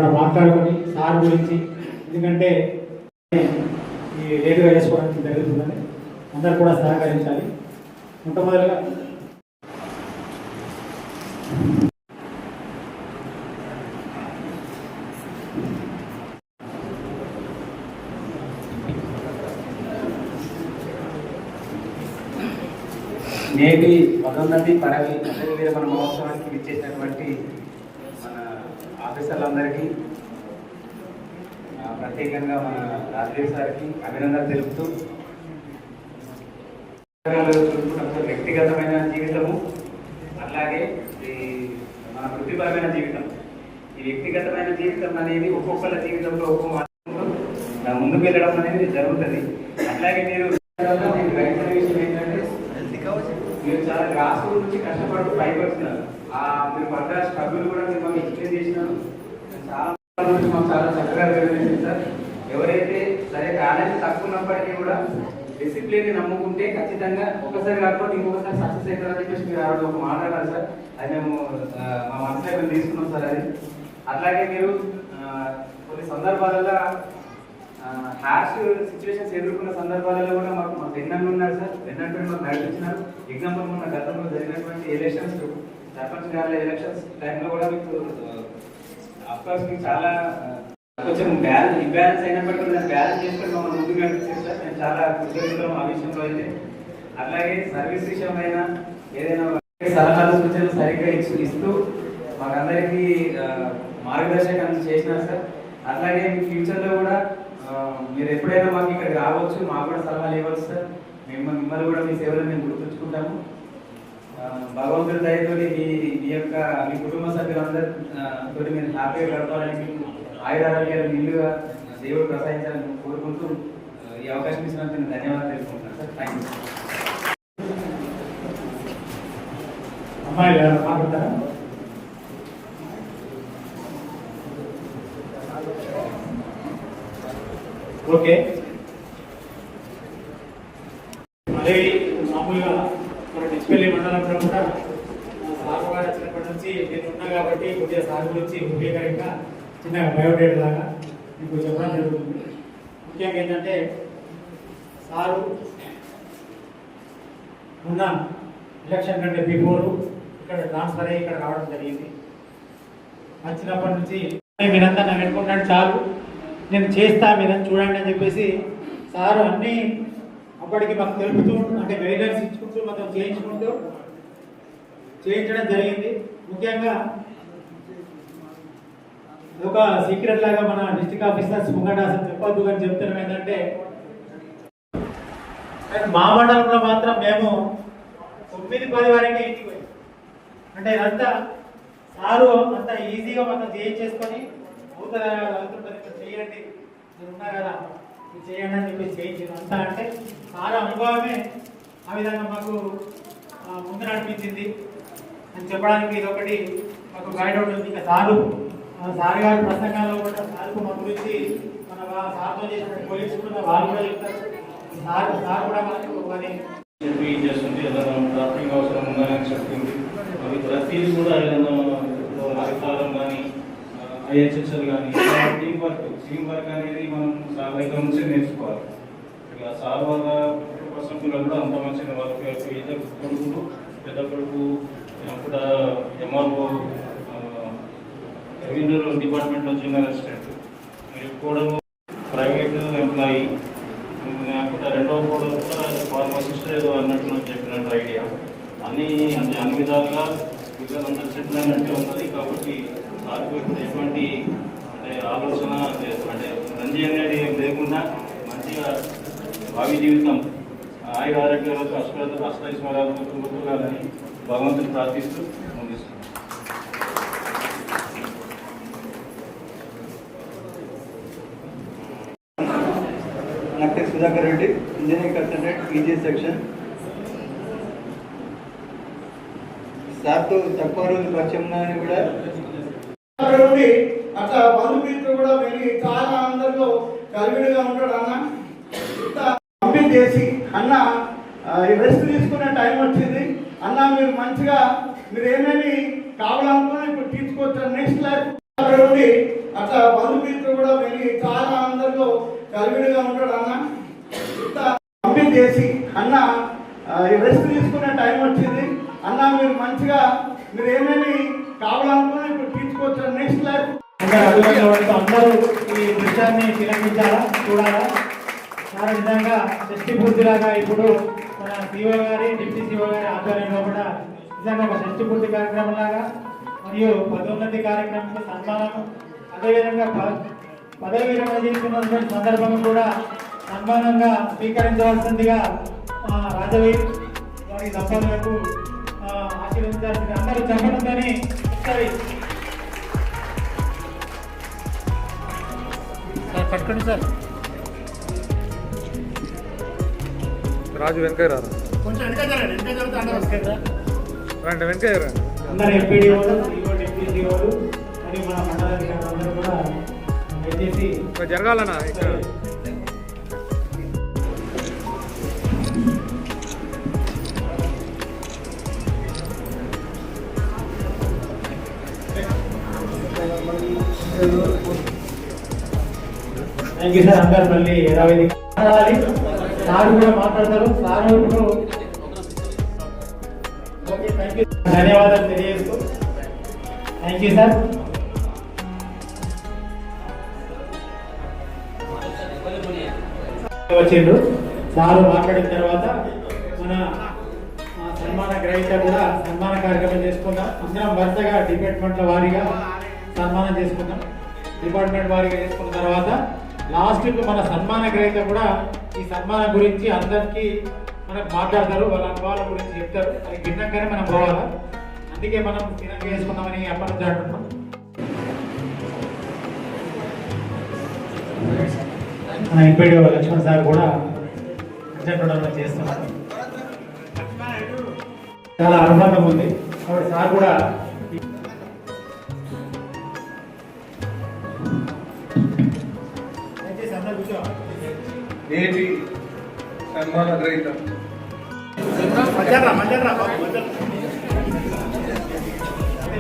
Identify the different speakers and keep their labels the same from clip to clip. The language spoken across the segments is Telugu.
Speaker 1: మనం మాట్లాడుకొని సార్ గురించి, ఎందుకంటే ఈ లేటుగా చేసుకోవడానికి జరుగుతుందని అందరూ కూడా సహకరించాలి. మొట్టమొదటిగా
Speaker 2: నేటి పదోన్నతి పదవి విరమణ మహోత్సవానికి విచ్చేసినటువంటి మన ఆఫీసర్లందరికీ ప్రత్యేకంగా మన రాజేష్ సార్కి అభినందనలు తెలుపుతూ, వ్యక్తిగతమైన జీవితము అలాగే మన వృత్తిపరమైన జీవితం, ఈ వ్యక్తిగతమైన జీవితం అనేది ఒక్కొక్కళ్ళ జీవితంలో ఒక్కొక్క ముందుకు వెళ్ళడం అనేది జరుగుతుంది. అట్లాగే మీరు మీరు చాలా గ్రాస్ రూట్ నుంచి కష్టపడుతూ పైకి వస్తున్నారు. మీరు పడ్డ స్ట్రగుల్ కూడా మీరు మాకు ఎక్స్ప్లెయిన్ చేసినారు. చాలా మాకు చాలా చక్కగా వివరించింది సార్. ఎవరైతే సరే టాలెంట్ తక్కువ ఉన్నప్పటికీ కూడా డిసిప్లిన్ నమ్ముకుంటే ఖచ్చితంగా ఒకసారి కాకపోతే ఇంకొకసారి సక్సెస్ అవుతారని చెప్పేసి మీరు ఆవిడ ఒక మాట్లాడాలి సార్. అది మేము మా మనసులో మేము తీసుకున్నాం సార్. అది అట్లాగే మీరు కొన్ని సందర్భాలలో హార్ష్ సిచ్యువేషన్స్ ఎదుర్కొన్న సందర్భాలలో కూడా మాకు వెన్నన్ను ఉన్నారు సార్. వెన్నట్టు మాకు నడిపించినారు. ఎగ్జాంపుల్ మొన్న గతంలో జరిగినటువంటి ఎలక్షన్స్, సర్పంచ్ గారి ఎలక్షన్స్ టైంలో కూడా మీకు అఫ్కోర్స్ మీకు చాలా కొంచెం ఇంబ్యాలెన్స్ అయినప్పటికీ దాన్ని బ్యాలెన్స్ చేసుకొని మమ్మల్ని ముందుకు నడిపించారు సార్. నేను చాలా కృతజ్ఞతలు ఆ విషయంలో అయితే. అట్లాగే సర్వీస్ విషయమైనా ఏదైనా సలహాలు సూచనలు సరిగ్గా ఇస్తూ మాకందరికీ మార్గదర్శకం చేసినారు సార్. అట్లాగే మీ ఫ్యూచర్లో కూడా మీరు ఎప్పుడైనా మాకు ఇక్కడికి రావచ్చు, మాకు కూడా సలహాలు ఇవ్వచ్చు సార్. మిమ్మల్ని కూడా మీ సేవలు మేము గుర్తుంచుకుంటాము. భగవంతుడి దయతో మీ కుటుంబ సభ్యులందరితో మీరు హ్యాపీగా గడపాలని, ఆయురారోగ్యాలు నిల్లుగా దేవుడు ప్రసాదించాలని కోరుకుంటూ ఈ అవకాశం ఇచ్చినందుకు నేను ధన్యవాదాలు తెలుసుకుంటున్నాను సార్. Thank you.
Speaker 1: అమ్మాయి మాట్లాడతారా? ఓకే. అదే మామూలుగా మన డిస్పెల్లి మండలంలో కూడా సాగు గారు వచ్చినప్పటి నుంచి నేను ఉన్నా కాబట్టి కొద్దిగా సాగు గురించి ఉపయోగకరంగా చిన్న బయోడేటా లాగా మీకు చెప్పడం జరుగుతుంది. ముఖ్యంగా ఏంటంటే సారు ఉన్న ఎలక్షన్ కంటే బిఫోర్ ఇక్కడ ట్రాన్స్ఫర్ అయ్యి ఇక్కడ రావడం జరిగింది. వచ్చినప్పటి నుంచి మీరంతా నాకు పెట్టుకున్నాడు చాలు, నేను చేస్తా మీరని చూడండి అని చెప్పేసి సారు అన్నీ అప్పటికి మాకు తెలుపుతూ, అంటే గైడెన్స్ ఇచ్చుకుంటూ మొత్తం చేయించడం జరిగింది. ముఖ్యంగా ఒక సీక్రెట్ లాగా మన డిస్ట్రిక్ట్ ఆఫీసర్స్ ముంగట అసలు చెప్పొద్దు అని చెప్తున్నాం. ఏంటంటే మా మండలంలో మాత్రం మేము 9-10 వరకే ఇంటికి పోయి, అంటే ఇదంతా సారు అంత ఈజీగా మనం చేయించేసుకొని అవుతుందా అవుతుంటుంది, చేయండి నేను ఉన్నా కదా ఇది చేయండి అని చెప్పి చేయించింది అంతా. అంటే సారు అనుభవమే ఆ విధంగా మాకు ముందు నడిపించింది అని చెప్పడానికి ఇదొకటి మాకు గైడ్ ఉంటుంది. ఇంకా సార్ గారి ప్రసంగాల్లో కూడా సార్కు మా గురించి మన సార్తో చేసిన పోలీసుకున్న వాళ్ళు కూడా చెప్తారు. సార్ కూడా మనకు అని
Speaker 3: చేస్తుంది. ఏదైనా డ్రాఫ్టింగ్ అవసరం ఉందని చెప్తుంది. అవి ప్రతిదీ కూడా ఏదైనా అధికారం కానీ ఐహెచ్ఎస్ఎల్ కానీ టీమ్ వర్క్ అనేది మనం సార్ దగ్గర నుంచి నేర్చుకోవాలి. ఇలా సార్ వాళ్ళ కోసం పిల్లలు కూడా అంత మంచిగా వాళ్ళకి ఇద్దరు కొడుకులు, పెద్ద కొడుకు కూడా ఎంఆర్ఓ రెవెన్యూ డిపార్ట్మెంట్లో జూనియర్ అసిస్టెంట్, మీరు కూడా ప్రైవేట్ ఎంప్లాయీ, కూడా రెండవ కూడా ఫార్మసిస్ట్ ఏదో అన్నట్టు చెప్పినట్టు ఐడియా అన్ని విధాలుగా పిల్లలందరూ చెప్పినట్టే ఉన్నది. కాబట్టి సార్కు ఇప్పుడు ఎటువంటి అంటే ఆలోచన అంటే రంజీ అనేది లేకుండా మంచిగా భావి జీవితం ఆయుర ఆరోగ్యాలకు అష్టైశ్వర్యాలకు కూతుగాలని భగవంతుని ప్రార్థిస్తూ ముగిస్తున్నాం.
Speaker 4: నా పేరు Sudhakar Reddy, engineering consultant, PG section. సార్తో తక్కువ రోజులు పరిచయం ఉన్నాయని కూడా
Speaker 5: అట్లా బంధుమిత్రులు కూడా వెళ్ళి చాలా అందరిలో కలివిడిగా ఉంటాడు. అన్న ఇంత పంపిణీ చేసి అన్న రెస్ట్ తీసుకునే టైం వచ్చింది అన్న, మీరు మంచిగా మీరు ఏమేమి కావాలనుకున్నా ఇప్పుడు తీసుకోవచ్చు. నెక్స్ట్ లైఫ్ అక్కడ ఉండి అట్లా బంధుమిత్రులు కూడా వెళ్ళి చాలా అందరిలో కలివిడిగా ఉంటాడు అన్న. ఇంత పంపిణీ చేసి అన్న రెస్ట్ తీసుకునే టైం వచ్చింది అన్న, మీరు మంచిగా మీరు ఏమేమి కావాలనుకున్నా ఇప్పుడు తీర్చుకోవచ్చు. నెక్స్ట్ లైఫ్
Speaker 1: అందరూ ఈ దృశ్యాన్ని తిలకించాలా, చూడాలా. చాలా నిజంగా షష్ఠి పూర్తిలాగా ఇప్పుడు మన సిఓ గారి డిప్యూటీ సిఓ గారి ఆధ్వర్యంలో కూడా నిజంగా ఒక షష్ఠి పూర్తి కార్యక్రమం లాగా మరియు పదోన్నతి కార్యక్రమంలో సన్మానం, అదేవిధంగా పదవి విరమణ చేసుకున్నటువంటి సందర్భంగా కూడా సన్మానంగా స్వీకరించవలసిందిగా రాజవీర్ వారి దంపతులకు ఆశీర్వదించాల్సింది అందరూ చెప్పడంతోని సార్ పట్టుకోండి సార్.
Speaker 6: రాజు వెనక రారా,
Speaker 5: కొంచెం
Speaker 6: రండి వెనక రా.
Speaker 1: అందరు ఎంపీడీఓలు, సిఓ, డిప్యూటీ సిఓలు మరియు మన మండలాధికారులు అందరూ కూడా దయచేసి
Speaker 6: జరగాలనా ఇక్కడ
Speaker 1: థ్యాంక్ యూ సార్. అందరు మళ్ళీ యథావిధి సార్ కూడా మాట్లాడతారు. సార్ ఇప్పుడు ఓకే, థ్యాంక్ యూ, ధన్యవాదాలు తెలియజేస్తూ థ్యాంక్ యూ సార్. వచ్చిండు సార్ మాట్లాడిన తర్వాత మన సన్మాన గ్రహీత కూడా సన్మాన కార్యక్రమం చేసుకుందాం. అందరం వరుసగా డిపార్ట్మెంట్ల వారీగా సన్మానం చేసుకుందాం. డిపార్ట్మెంట్ వారీగా చేసుకున్న తర్వాత లాస్ట్ మన సన్మాన గ్రహీత కూడా ఈ సన్మానం గురించి అందరికీ మనకు మాట్లాడతారు, వాళ్ళ అనుభవాల గురించి చెప్తారు. అది భిన్నంగానే మనం పోవాలా, అందుకే మనం భిన్నంగా చేసుకుందామని అప్పటి నుంచి అంటున్నాం. మన ఎంపీడీ లక్ష్మణ్ సార్ కూడా అధ్యక్షుడు చేస్తున్నారు. చాలా అనుబంధం ఉంది కాబట్టి సార్ కూడా
Speaker 6: నేటి సన్మాన గ్రహీత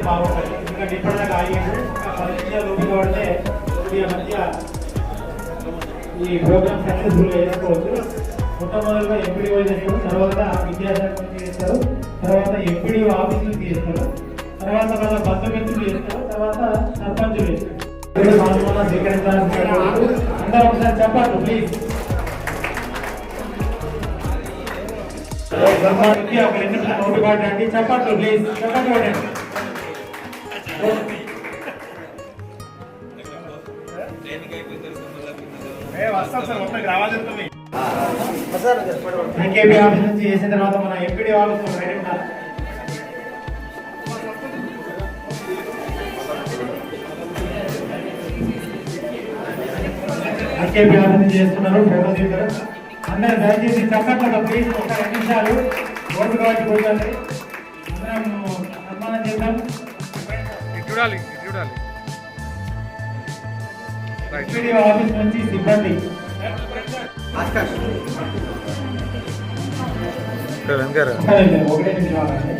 Speaker 1: బాగుంటుంది. ఎందుకంటే ఇప్పటిదాకా ఆగిండు, 10 నిమిషాలు ఓపిక పడితే కొద్దిగా మధ్య ఈ ప్రోగ్రామ్ సక్సెస్ఫుల్గా చేసుకోవచ్చు. మొట్టమొదటిగా ఎంపీడీఓ చేస్తారు, తర్వాత విద్యాశాఖ మంత్రి చేస్తారు, తర్వాత ఎంపీడీఓ ఆఫీసులు చేస్తారు, తర్వాత వాళ్ళ బంధుమిత్రులు చేస్తారు, తర్వాత సర్పంచులు చేస్తారు. స్వీకరించాల్సిన అందరూ ఒకసారి చెప్పండి ప్లీజ్. ఒక 2 నిమిషాలు నోటు పడండి, చెప్పండి ప్లీజ్, చెప్పండి పడండి. ఎన్కేపీ ఆఫీస్ నుంచి చేసిన తర్వాత మన ఎంపీడీ ఆఫీస్ రెడీ ఉండాలి. ఎన్కేపీ ఆఫీస్ నుంచి చేస్తున్నారు, ఫోటో తీస్తారు. అందరూ దయచేసి చెప్పండి ప్లీజ్. ఒక 2 నిమిషాలు ఓటు కాబట్టి కూర్చోండి. అందరం సన్మానం చేద్దాం.
Speaker 6: చూడాలి చూడాలి.
Speaker 1: ఎంపీడీ ఆఫీస్ నుంచి సిబ్బంది
Speaker 6: వెనక రా.
Speaker 1: ఒకటే నిమిషాలండి.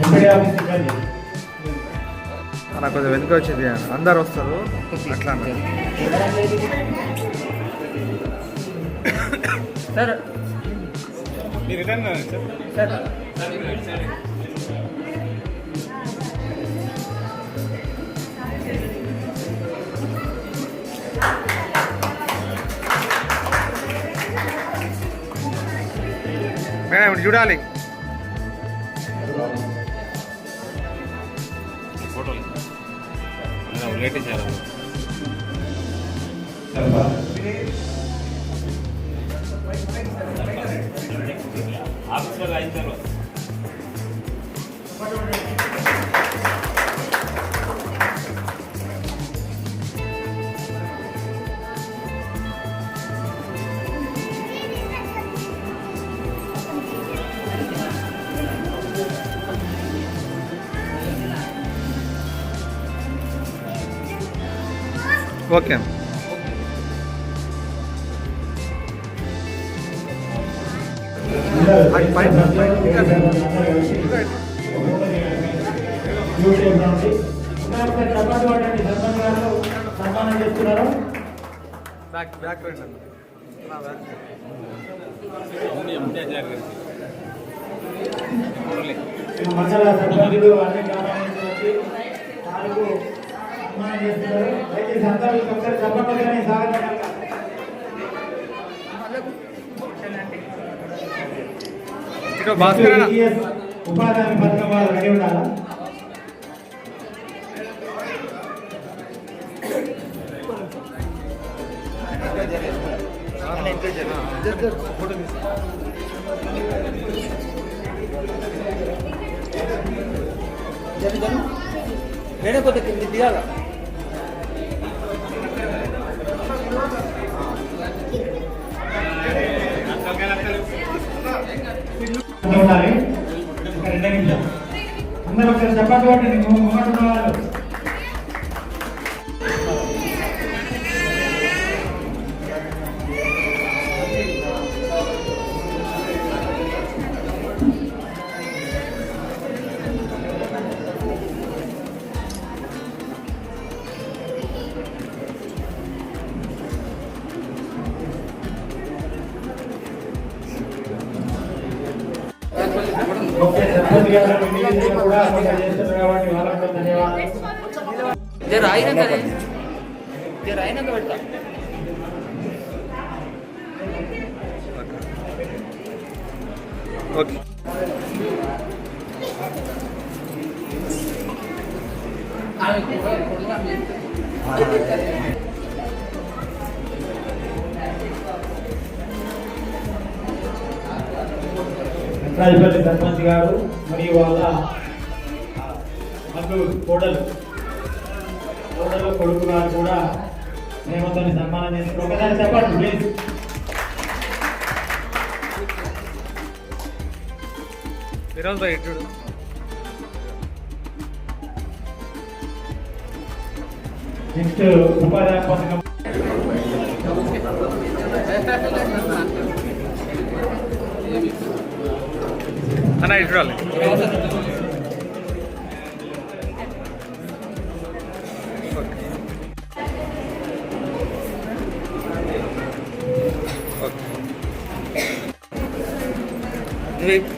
Speaker 1: ఎంపీడీ ఆఫీస్ సిబ్బంది
Speaker 6: అలా కొంచెం వెనుక వచ్చింది, అందరు వస్తారు అట్లా
Speaker 1: సార్.
Speaker 6: మేడం ఇప్పుడు చూడాలి. ఓకే
Speaker 1: సన్మానం చేస్తున్నారు.
Speaker 6: బ్యాక్ బ్యాక్
Speaker 1: మండల సర్పంచులు అన్ని గ్రామాల నుంచి వచ్చి వాళ్ళకు సన్మానం చేస్తున్నారు. దయచేసి అందరూ ఒకసారి చెప్పండి స్వాగతం.
Speaker 6: భాస్కర్
Speaker 1: ఉపాధి హామీ పథకం వాళ్ళు రెడీ ఉండాలా?
Speaker 4: మేడం కొద్ది కింది దిగాల
Speaker 1: ఉండాలి. ఒక 2 నిమిషాలు అందరూ ఒకసారి చెప్పండి. ముంగడున్న వాళ్ళు ఓకే. సర్పంచ్ గారు నివేదిక కూడా కొంచెం చేస్తున్నారు కాబట్టి వాళ్ళకు కూడా ధన్యవాదాలు.
Speaker 4: రాయినాక పెడతా
Speaker 6: ఓకే
Speaker 1: రాజపల్లి సర్పంచ్ గారు మరియు వాళ్ళ కోడలు కొడుకు గారు కూడా మేమంతా సన్మానం చేస్తున్నారు. ఒకసారి చెప్పండి ప్లీజ్.
Speaker 6: విరాజ్ భాయ్ చూడు
Speaker 1: నెక్స్ట్ ఉపాధి హామీ పథకం
Speaker 6: అన్న ఇటు చూడాలి.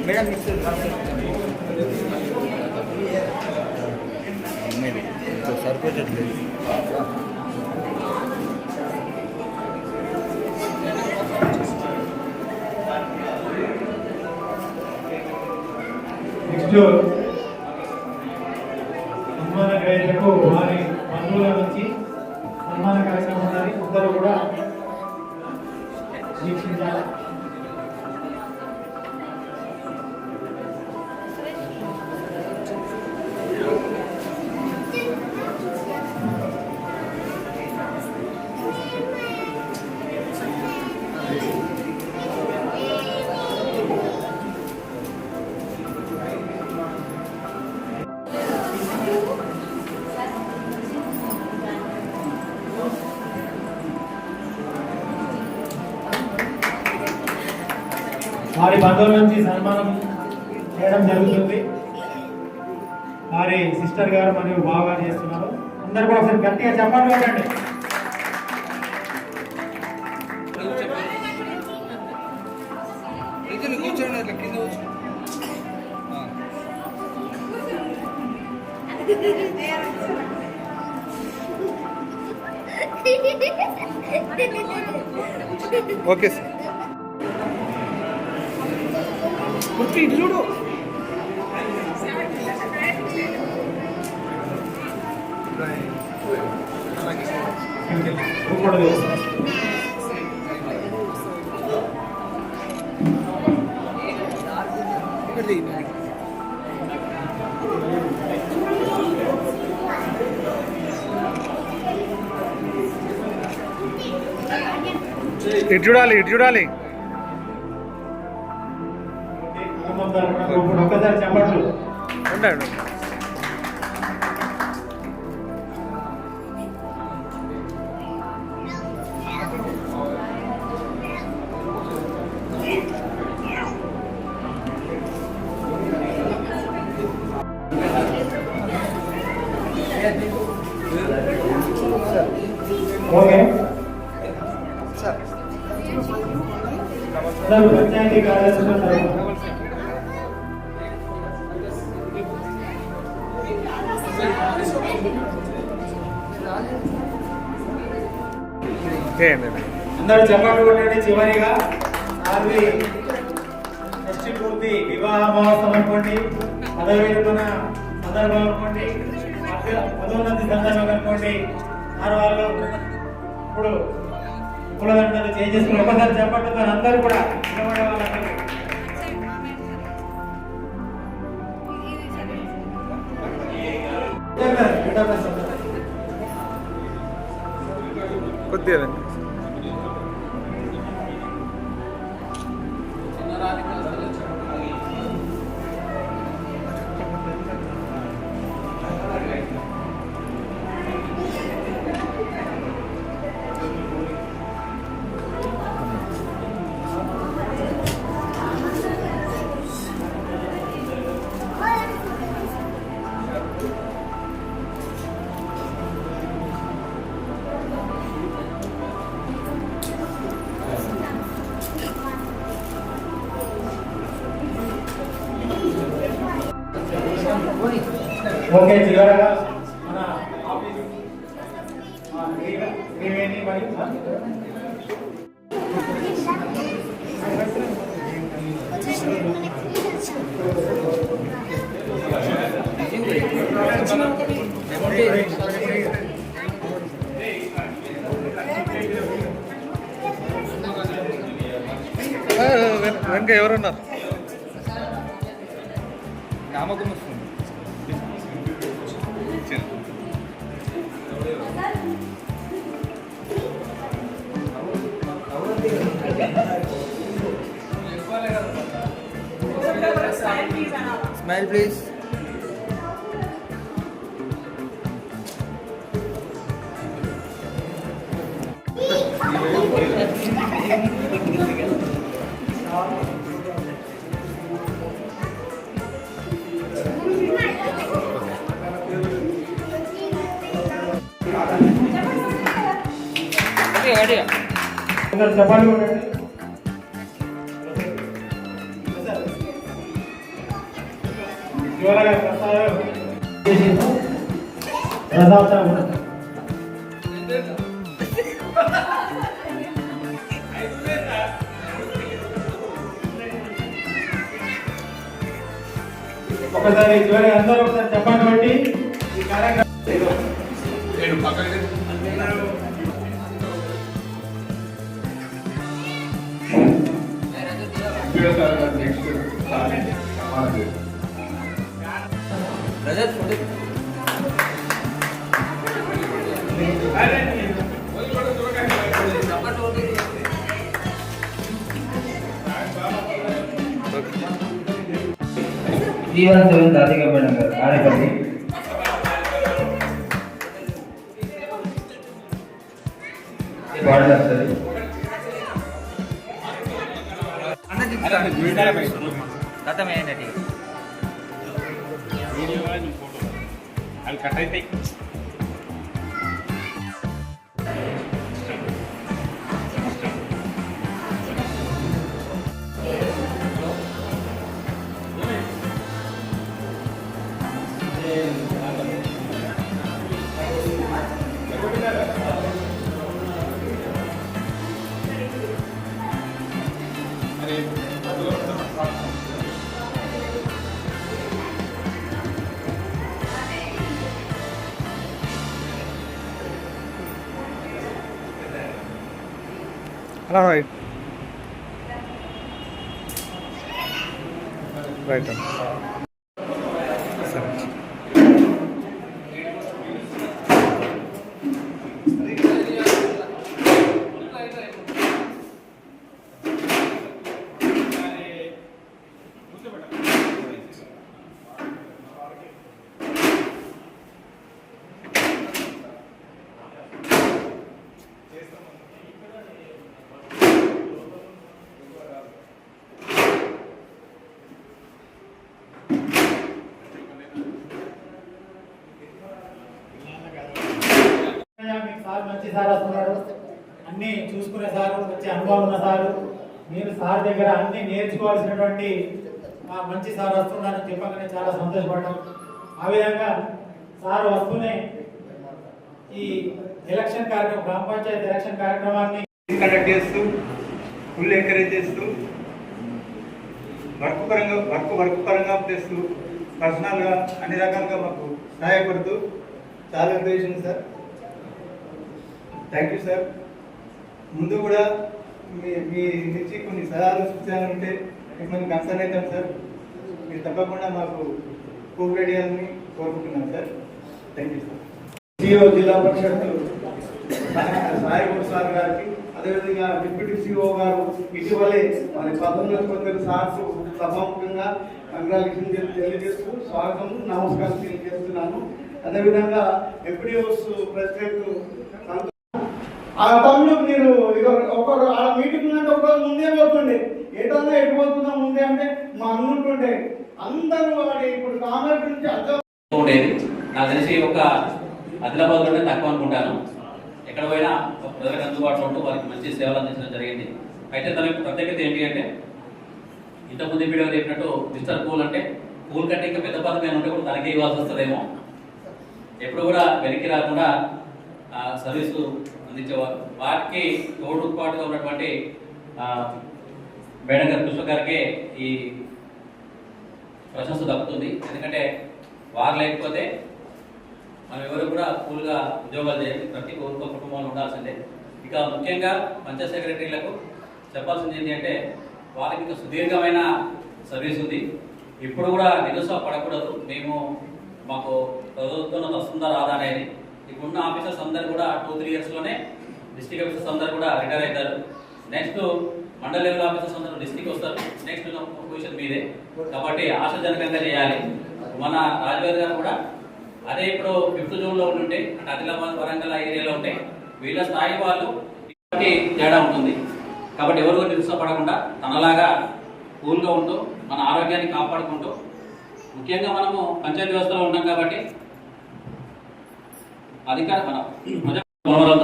Speaker 4: మేడం సరిపోయట్లేదు.
Speaker 1: నెక్స్ట్ సన్మాన గ్రహీతలకు వారి బంధువుల నుంచి సన్మాన కార్యక్రమం ఉన్నది. అందరూ కూడా వీక్షించాలి. వారి బంధువుల నుంచి సన్మానం చేయడం జరుగుతుంది. వారి సిస్టర్ గారు మరియు బాగా చేస్తున్నారు. అందరు కూడా ఒకసారి గట్టిగా చెప్పండి. పెట్టండి.
Speaker 4: కూర్చోండి కింద
Speaker 6: ఓకే సార్.
Speaker 4: చూడు
Speaker 6: ఇటు చూడాలి ఇటు చూడాలి.
Speaker 1: ఒక్కసారి చెప్పండి.
Speaker 6: ఉండండి.
Speaker 1: అందరూ పంచాయతీ కార్యదర్శుల తరఫున అందరూ చెప్పండి కొట్టండి. చివరిగా సార్వి షష్ఠి పూర్తి వివాహ మహోత్సవం అనుకోండి, పదవి విరమణ సందర్భం అనుకోండి, పదోన్నతి సందర్భం అనుకోండి, సార్ వాళ్ళు ఇప్పుడు పూలదండలు చేసుకుని ఒకసారి చెప్పండి. అందరూ కూడా నిలబడే వాళ్ళందరూ
Speaker 6: కొద్దిగా
Speaker 1: ఓకే. చివరగా మన ఆఫీస్ త్రివేణి మరియు
Speaker 6: వెనక ఎవరున్నారు? Ramakumar smile please.
Speaker 1: చెప్పండి కొట్టండి. చివరగా ప్రసాదం ఒకసారి చివరి అందరూ ఒకసారి చెప్పండి బట్టి ఈ కార్యక్రమం
Speaker 2: జీవన దాతికమైన కార్యక్రమం వాడలేదు.
Speaker 3: అది కట్ అయితే
Speaker 6: అలా రైట్ రైట్ సరే.
Speaker 1: మీకు సార్ మంచి సార్ వస్తున్నారు, అన్ని చూసుకునే సారు, వచ్చే అనుభవం ఉన్న సారు, నేను సార్ దగ్గర అన్ని నేర్చుకోవాల్సినటువంటి మంచి సార్ వస్తున్నారని చెప్పగానే చాలా సంతోషపడ్డాం. ఆ విధంగా సార్ వస్తూనే ఈ ఎలక్షన్ కార్యక్రమం, గ్రామ పంచాయతీ ఎలక్షన్ కార్యక్రమాన్ని
Speaker 4: కండక్ట్ చేస్తూ ఫుల్ ఎంకరేజ్ చేస్తూ వర్క్ పరంగా చేస్తూ పర్సనల్గా అన్ని రకాలుగా మాకు సహాయపడుతూ చాలా encourage sir. Thank you sir. ముందు కూడా మీ నుంచి కొన్ని సలహాలు సూచనలు ఉంటే మిమ్మల్ని కన్సర్న్ అవుతాం సార్. మీరు తప్పకుండా మాకు కోఆపరేట్ చేయాలని కోరుకుంటున్నాం sir. Thank you sir.
Speaker 5: CEO జిల్లా పరిషత్ సాయిగౌడ్ సార్ గారికి, అదేవిధంగా డిప్యూటీ సిఓ గారు ఇటీవలే మరి పదోన్నతి పొందిన సార్స్ సభాముఖంగా కంగ్రాచులేషన్ తెలియజేస్తూ స్వాగతం నమస్కారం తెలియజేస్తున్నాను. అదేవిధంగా ఎంపీడీఓస్ ప్రెసిడెంట్ ఆ తమ్ముడు మీరు ఒకరు ఆ మీటింగ్ అంటే ఒకరు ముందే పోతుండే, ఏటన్నా ఎటు పోతున్నా ముందే అంటే మా అన్నుంటుండే అందరూ వాడి ఇప్పుడు కాంగ్రెస్ నుంచి అర్థం
Speaker 7: ఉండేది. నాకు తెలిసి ఒక ఆదిలాబాద్లోనే తక్కువ అనుకుంటాను. ఎక్కడ పోయినా ప్రజలకు అందుబాటులో ఉంటూ వారికి మంచి సేవలు అందించడం జరిగింది. అయితే దానికి ప్రత్యేకత ఏంటి అంటే, ఇంతకుముందు వీడియో చెప్పినట్టు మిస్టర్ కూల్ అంటే కూల్ కంటే ఇంకా పెద్ద పదం ఉంటే కూడా తనకే ఇవ్వాల్సి వస్తుందేమో. ఎప్పుడు కూడా వెనక్కి రాకుండా సర్వీసు అందించేవారు. వాటికి తోడుపాటుగా ఉన్నటువంటి మేడం గారు, కృష్ణ గారికి ఈ ప్రశంస దక్కుతుంది. ఎందుకంటే వారు లేకపోతే మనం ఎవరు కూడా కూల్గా ఉద్యోగాలు చేయాలి. ప్రతి ఊరికో కుటుంబంలో ఉండాల్సిందే. ఇక ముఖ్యంగా పంచాయత్ సెక్రటరీలకు చెప్పాల్సింది ఏంటి అంటే, వాళ్ళకి ఇంకా సుదీర్ఘమైన సర్వీస్ ఉంది. ఇప్పుడు కూడా నిరుత్సాహపడకూడదు. మాకు ప్రభుత్వం వస్తుందా రాదా అనేది. ఇప్పుడున్న ఆఫీసర్స్ అందరు కూడా 2-3 ఇయర్స్లోనే డిస్ట్రిక్ట్ ఆఫీసర్స్ అందరు కూడా రిటైర్ అవుతారు. నెక్స్ట్ మండల లెవెల్ ఆఫీసర్స్ అందరూ డిస్ట్రిక్ట్ వస్తారు. నెక్స్ట్ పొజిషన్ మీదే. కాబట్టి ఆశాజనకంగా చేయాలి. మన రాజుగారి గారు కూడా అదే ఇప్పుడు 5th జోన్లో ఉంటే, అంటే ఆదిలాబాద్, వరంగల్ ఏరియాలో ఉంటే వీళ్ళ స్థాయి వాళ్ళు తేడా ఉంటుంది. కాబట్టి ఎవరు నిరుత్సాహపడకుండా తనలాగా కూల్గా ఉంటూ మన ఆరోగ్యాన్ని కాపాడుకుంటూ, ముఖ్యంగా మనము పంచాయతీ వ్యవస్థలో ఉంటాం కాబట్టి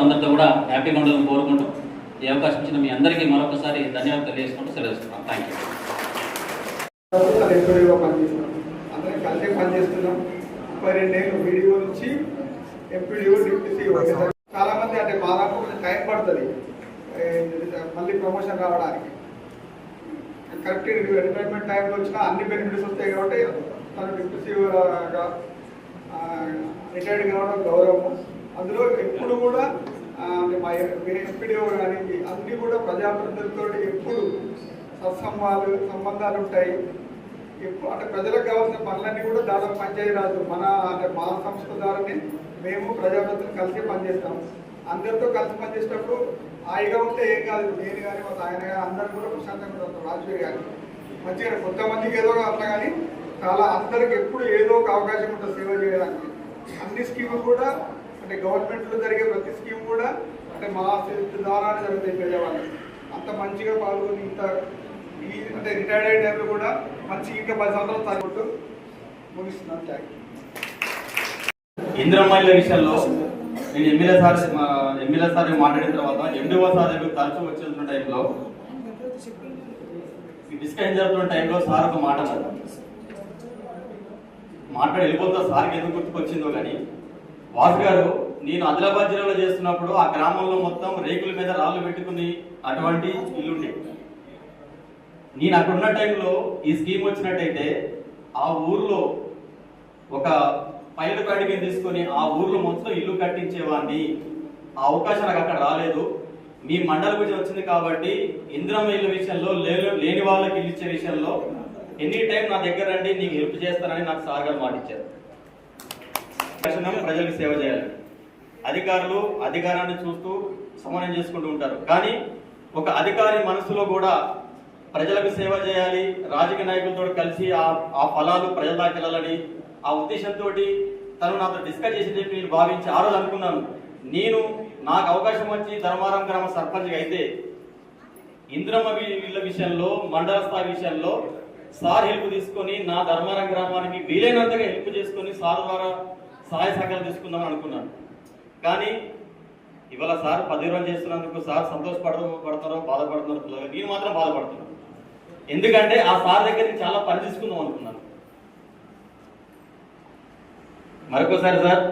Speaker 7: అందరితో కూడా హ్యాపీగా ఉండాలని కోరుకుంటూ ఈ అవకాశం ఇచ్చిన మీ అందరికీ మరొకసారి ధన్యవాదాలు తెలియజేసుకుంటూ సెలవుస్తున్నాం. Thank you.
Speaker 5: అందరం కలిసి పనిచేస్తున్నాం. 32 ఏళ్ళు వీడియో నుంచి ఎంపీడీఓ డిప్యూటీ సిఓ. చాలా మంది అంటే దాదాపు కొంచెం టైం పడుతుంది మళ్ళీ ప్రమోషన్ రావడానికి. కరెక్ట్ రిటైర్మెంట్ టైంలో వచ్చినా అన్ని బెనిఫిట్స్ వస్తాయి కాబట్టి తను డిప్యూటీ సిఓగా రిటైర్డ్ కావడం గౌరవం. అందులో ఎప్పుడు కూడా మా ఎంపీడీఓ కానీ అన్నీ కూడా ప్రజాప్రతినిధులతో ఎప్పుడు సంబంధాలు ఉంటాయి. ఎప్పుడు అంటే ప్రజలకు కావాల్సిన పనులన్నీ కూడా దాదాపు పంచాయతీ రాజు మా సంస్థ ద్వారానే మేము ప్రజాప్రతినిధులు కలిసి పనిచేస్తాం. అందరితో కలిసి పనిచేసేటప్పుడు హాయిగా ఉంటే ఏం కాదు. నేను కానీ మా ఆయన కానీ అందరూ కూడా ప్రశాంతంగా ఉంటాం. రాజు కానీ మంచిగా కొంతమందికి ఏదో అట్లా కానీ చాలా అందరికి ఎప్పుడు ఏదో ఒక అవకాశం ఉంటుంది సేవ చేయడానికి. అన్ని స్కీములు కూడా అంటే గవర్నమెంట్లో జరిగే ప్రతి స్కీమ్ కూడా అంటే మా ద్వారానే జరుగుతాయి. పేదవాళ్ళు అంత మంచిగా పాల్గొని ఇంత అంటే రిటైర్డ్ అయ్యే టైంలో కూడా మంచి ఇంకా 10 సంవత్సరాలు తగ్గుతూ ముగిస్తున్నాను. Thank you.
Speaker 3: ఇంద్రమ్మాయిల విషయంలో నేను ఎమ్మెల్యే సార్ మాట్లాడిన తర్వాత ఎండిఓ సార్ దగ్గర తరచూ వచ్చేస్తున్న టైంలో డిస్కషన్ జరుగుతున్న టైంలో సార్ ఒక మాట్లాడి వెళ్ళిపోతా సార్కి ఎందుకు గుర్తుకొచ్చిందో కానీ, వాసు గారు నేను ఆదిలాబాద్ జిల్లాలో చేస్తున్నప్పుడు ఆ గ్రామంలో మొత్తం రేకుల మీద రాళ్ళు పెట్టుకుని అటువంటి ఇల్లుండే. నేను అక్కడ ఉన్న టైంలో ఈ స్కీమ్ వచ్చినట్టయితే ఆ ఊర్లో ఒక పైలట్ కాడికి తీసుకొని ఆ ఊర్లో మొత్తం ఇల్లు కట్టించేవాడిని. ఆ అవకాశం నాకు అక్కడ రాలేదు. మీ మండలి గురించి వచ్చింది కాబట్టి ఇందిరమ్మ ఇళ్ళ విషయంలో లేని వాళ్ళకి ఇల్లు ఇచ్చే విషయంలో ఎనీ టైం నా దగ్గర రండి, నీకు హెల్ప్ చేస్తానని నాకు సార్ గారు మాట ఇచ్చారు. ప్రజలకు సేవ చేయాలి. అధికారులు అధికారాన్ని చూస్తూ సమానం చేసుకుంటూ ఉంటారు. కానీ ఒక అధికారి మనసులో కూడా ప్రజలకు సేవ చేయాలి, రాజకీయ నాయకులతో కలిసి ఆ ఫలాలు ప్రజల దాకా వెళ్ళాలని ఆ ఉద్దేశంతో తను నాతో డిస్కస్ చేసి చెప్పి నేను భావించి ఆ రోజు అనుకున్నాను, నాకు అవకాశం వచ్చి ధర్మారం గ్రామ సర్పంచ్గా అయితే ఇంద్రమ్మ వీళ్ళ విషయంలో మండల స్థాయి విషయంలో సార్ హెల్ప్ తీసుకొని నా ధర్మారం గ్రామానికి వీలైనంతగా హెల్ప్ చేసుకొని సార్ ద్వారా సహాయ సహకారం తీసుకుందామని అనుకున్నాను. కానీ
Speaker 8: ఇవాళ సార్ 10 రోజులు చేస్తున్నందుకు సార్ సంతోషపడతారో బాధపడుతున్నారో తెలియదు. నేను మాత్రం బాధపడుతున్నాను. ఎందుకంటే ఆ సార్ దగ్గర నుంచి చాలా పని తీసుకుందాం అనుకున్నాను. మరొకసారి సార్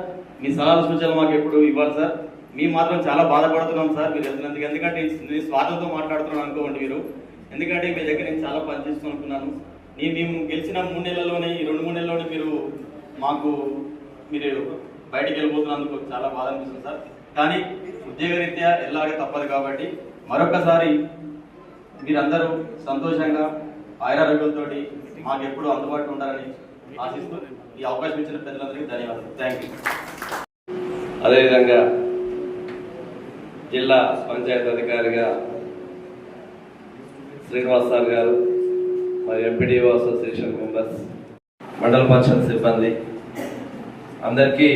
Speaker 8: మీ సలహాలు సూచనలు మాకు ఎప్పుడు ఇవ్వాలి సార్. మేము మాత్రం చాలా బాధపడుతున్నాం సార్ మీరు వెళ్తున్నందుకు. ఎందుకంటే నేను స్వార్థంతో మాట్లాడుతున్నాను అనుకోండి మీరు. ఎందుకంటే మీ దగ్గర నేను చాలా పని చేస్తూ అనుకున్నాను. మేము గెలిచిన 3 నెలల్లోనే ఈ 2-3 నెలల్లోనే మీరు బయటికి వెళ్ళిపోతున్నందుకు చాలా బాధ అనిపిస్తుంది సార్. కానీ ఉద్యోగరీత్యా ఎలాగే తప్పదు కాబట్టి మరొకసారి మీరందరూ సంతోషంగా ఆయురారోగ్యంతో మాకు ఎప్పుడూ అందుబాటులో ఉండాలని ఆశిస్తూ ఈ అవకాశం ఇచ్చిన పెద్దలందరికీ ధన్యవాదాలు. Thank you.
Speaker 9: అదేవిధంగా జిల్లా పంచాయతీ అధికారిగా శ్రీనివాస్ సార్ గారు, మరి ఎంపీడీఓ అసోసియేషన్ మెంబర్స్, మండల పరిషత్ సిబ్బంది అందరికీ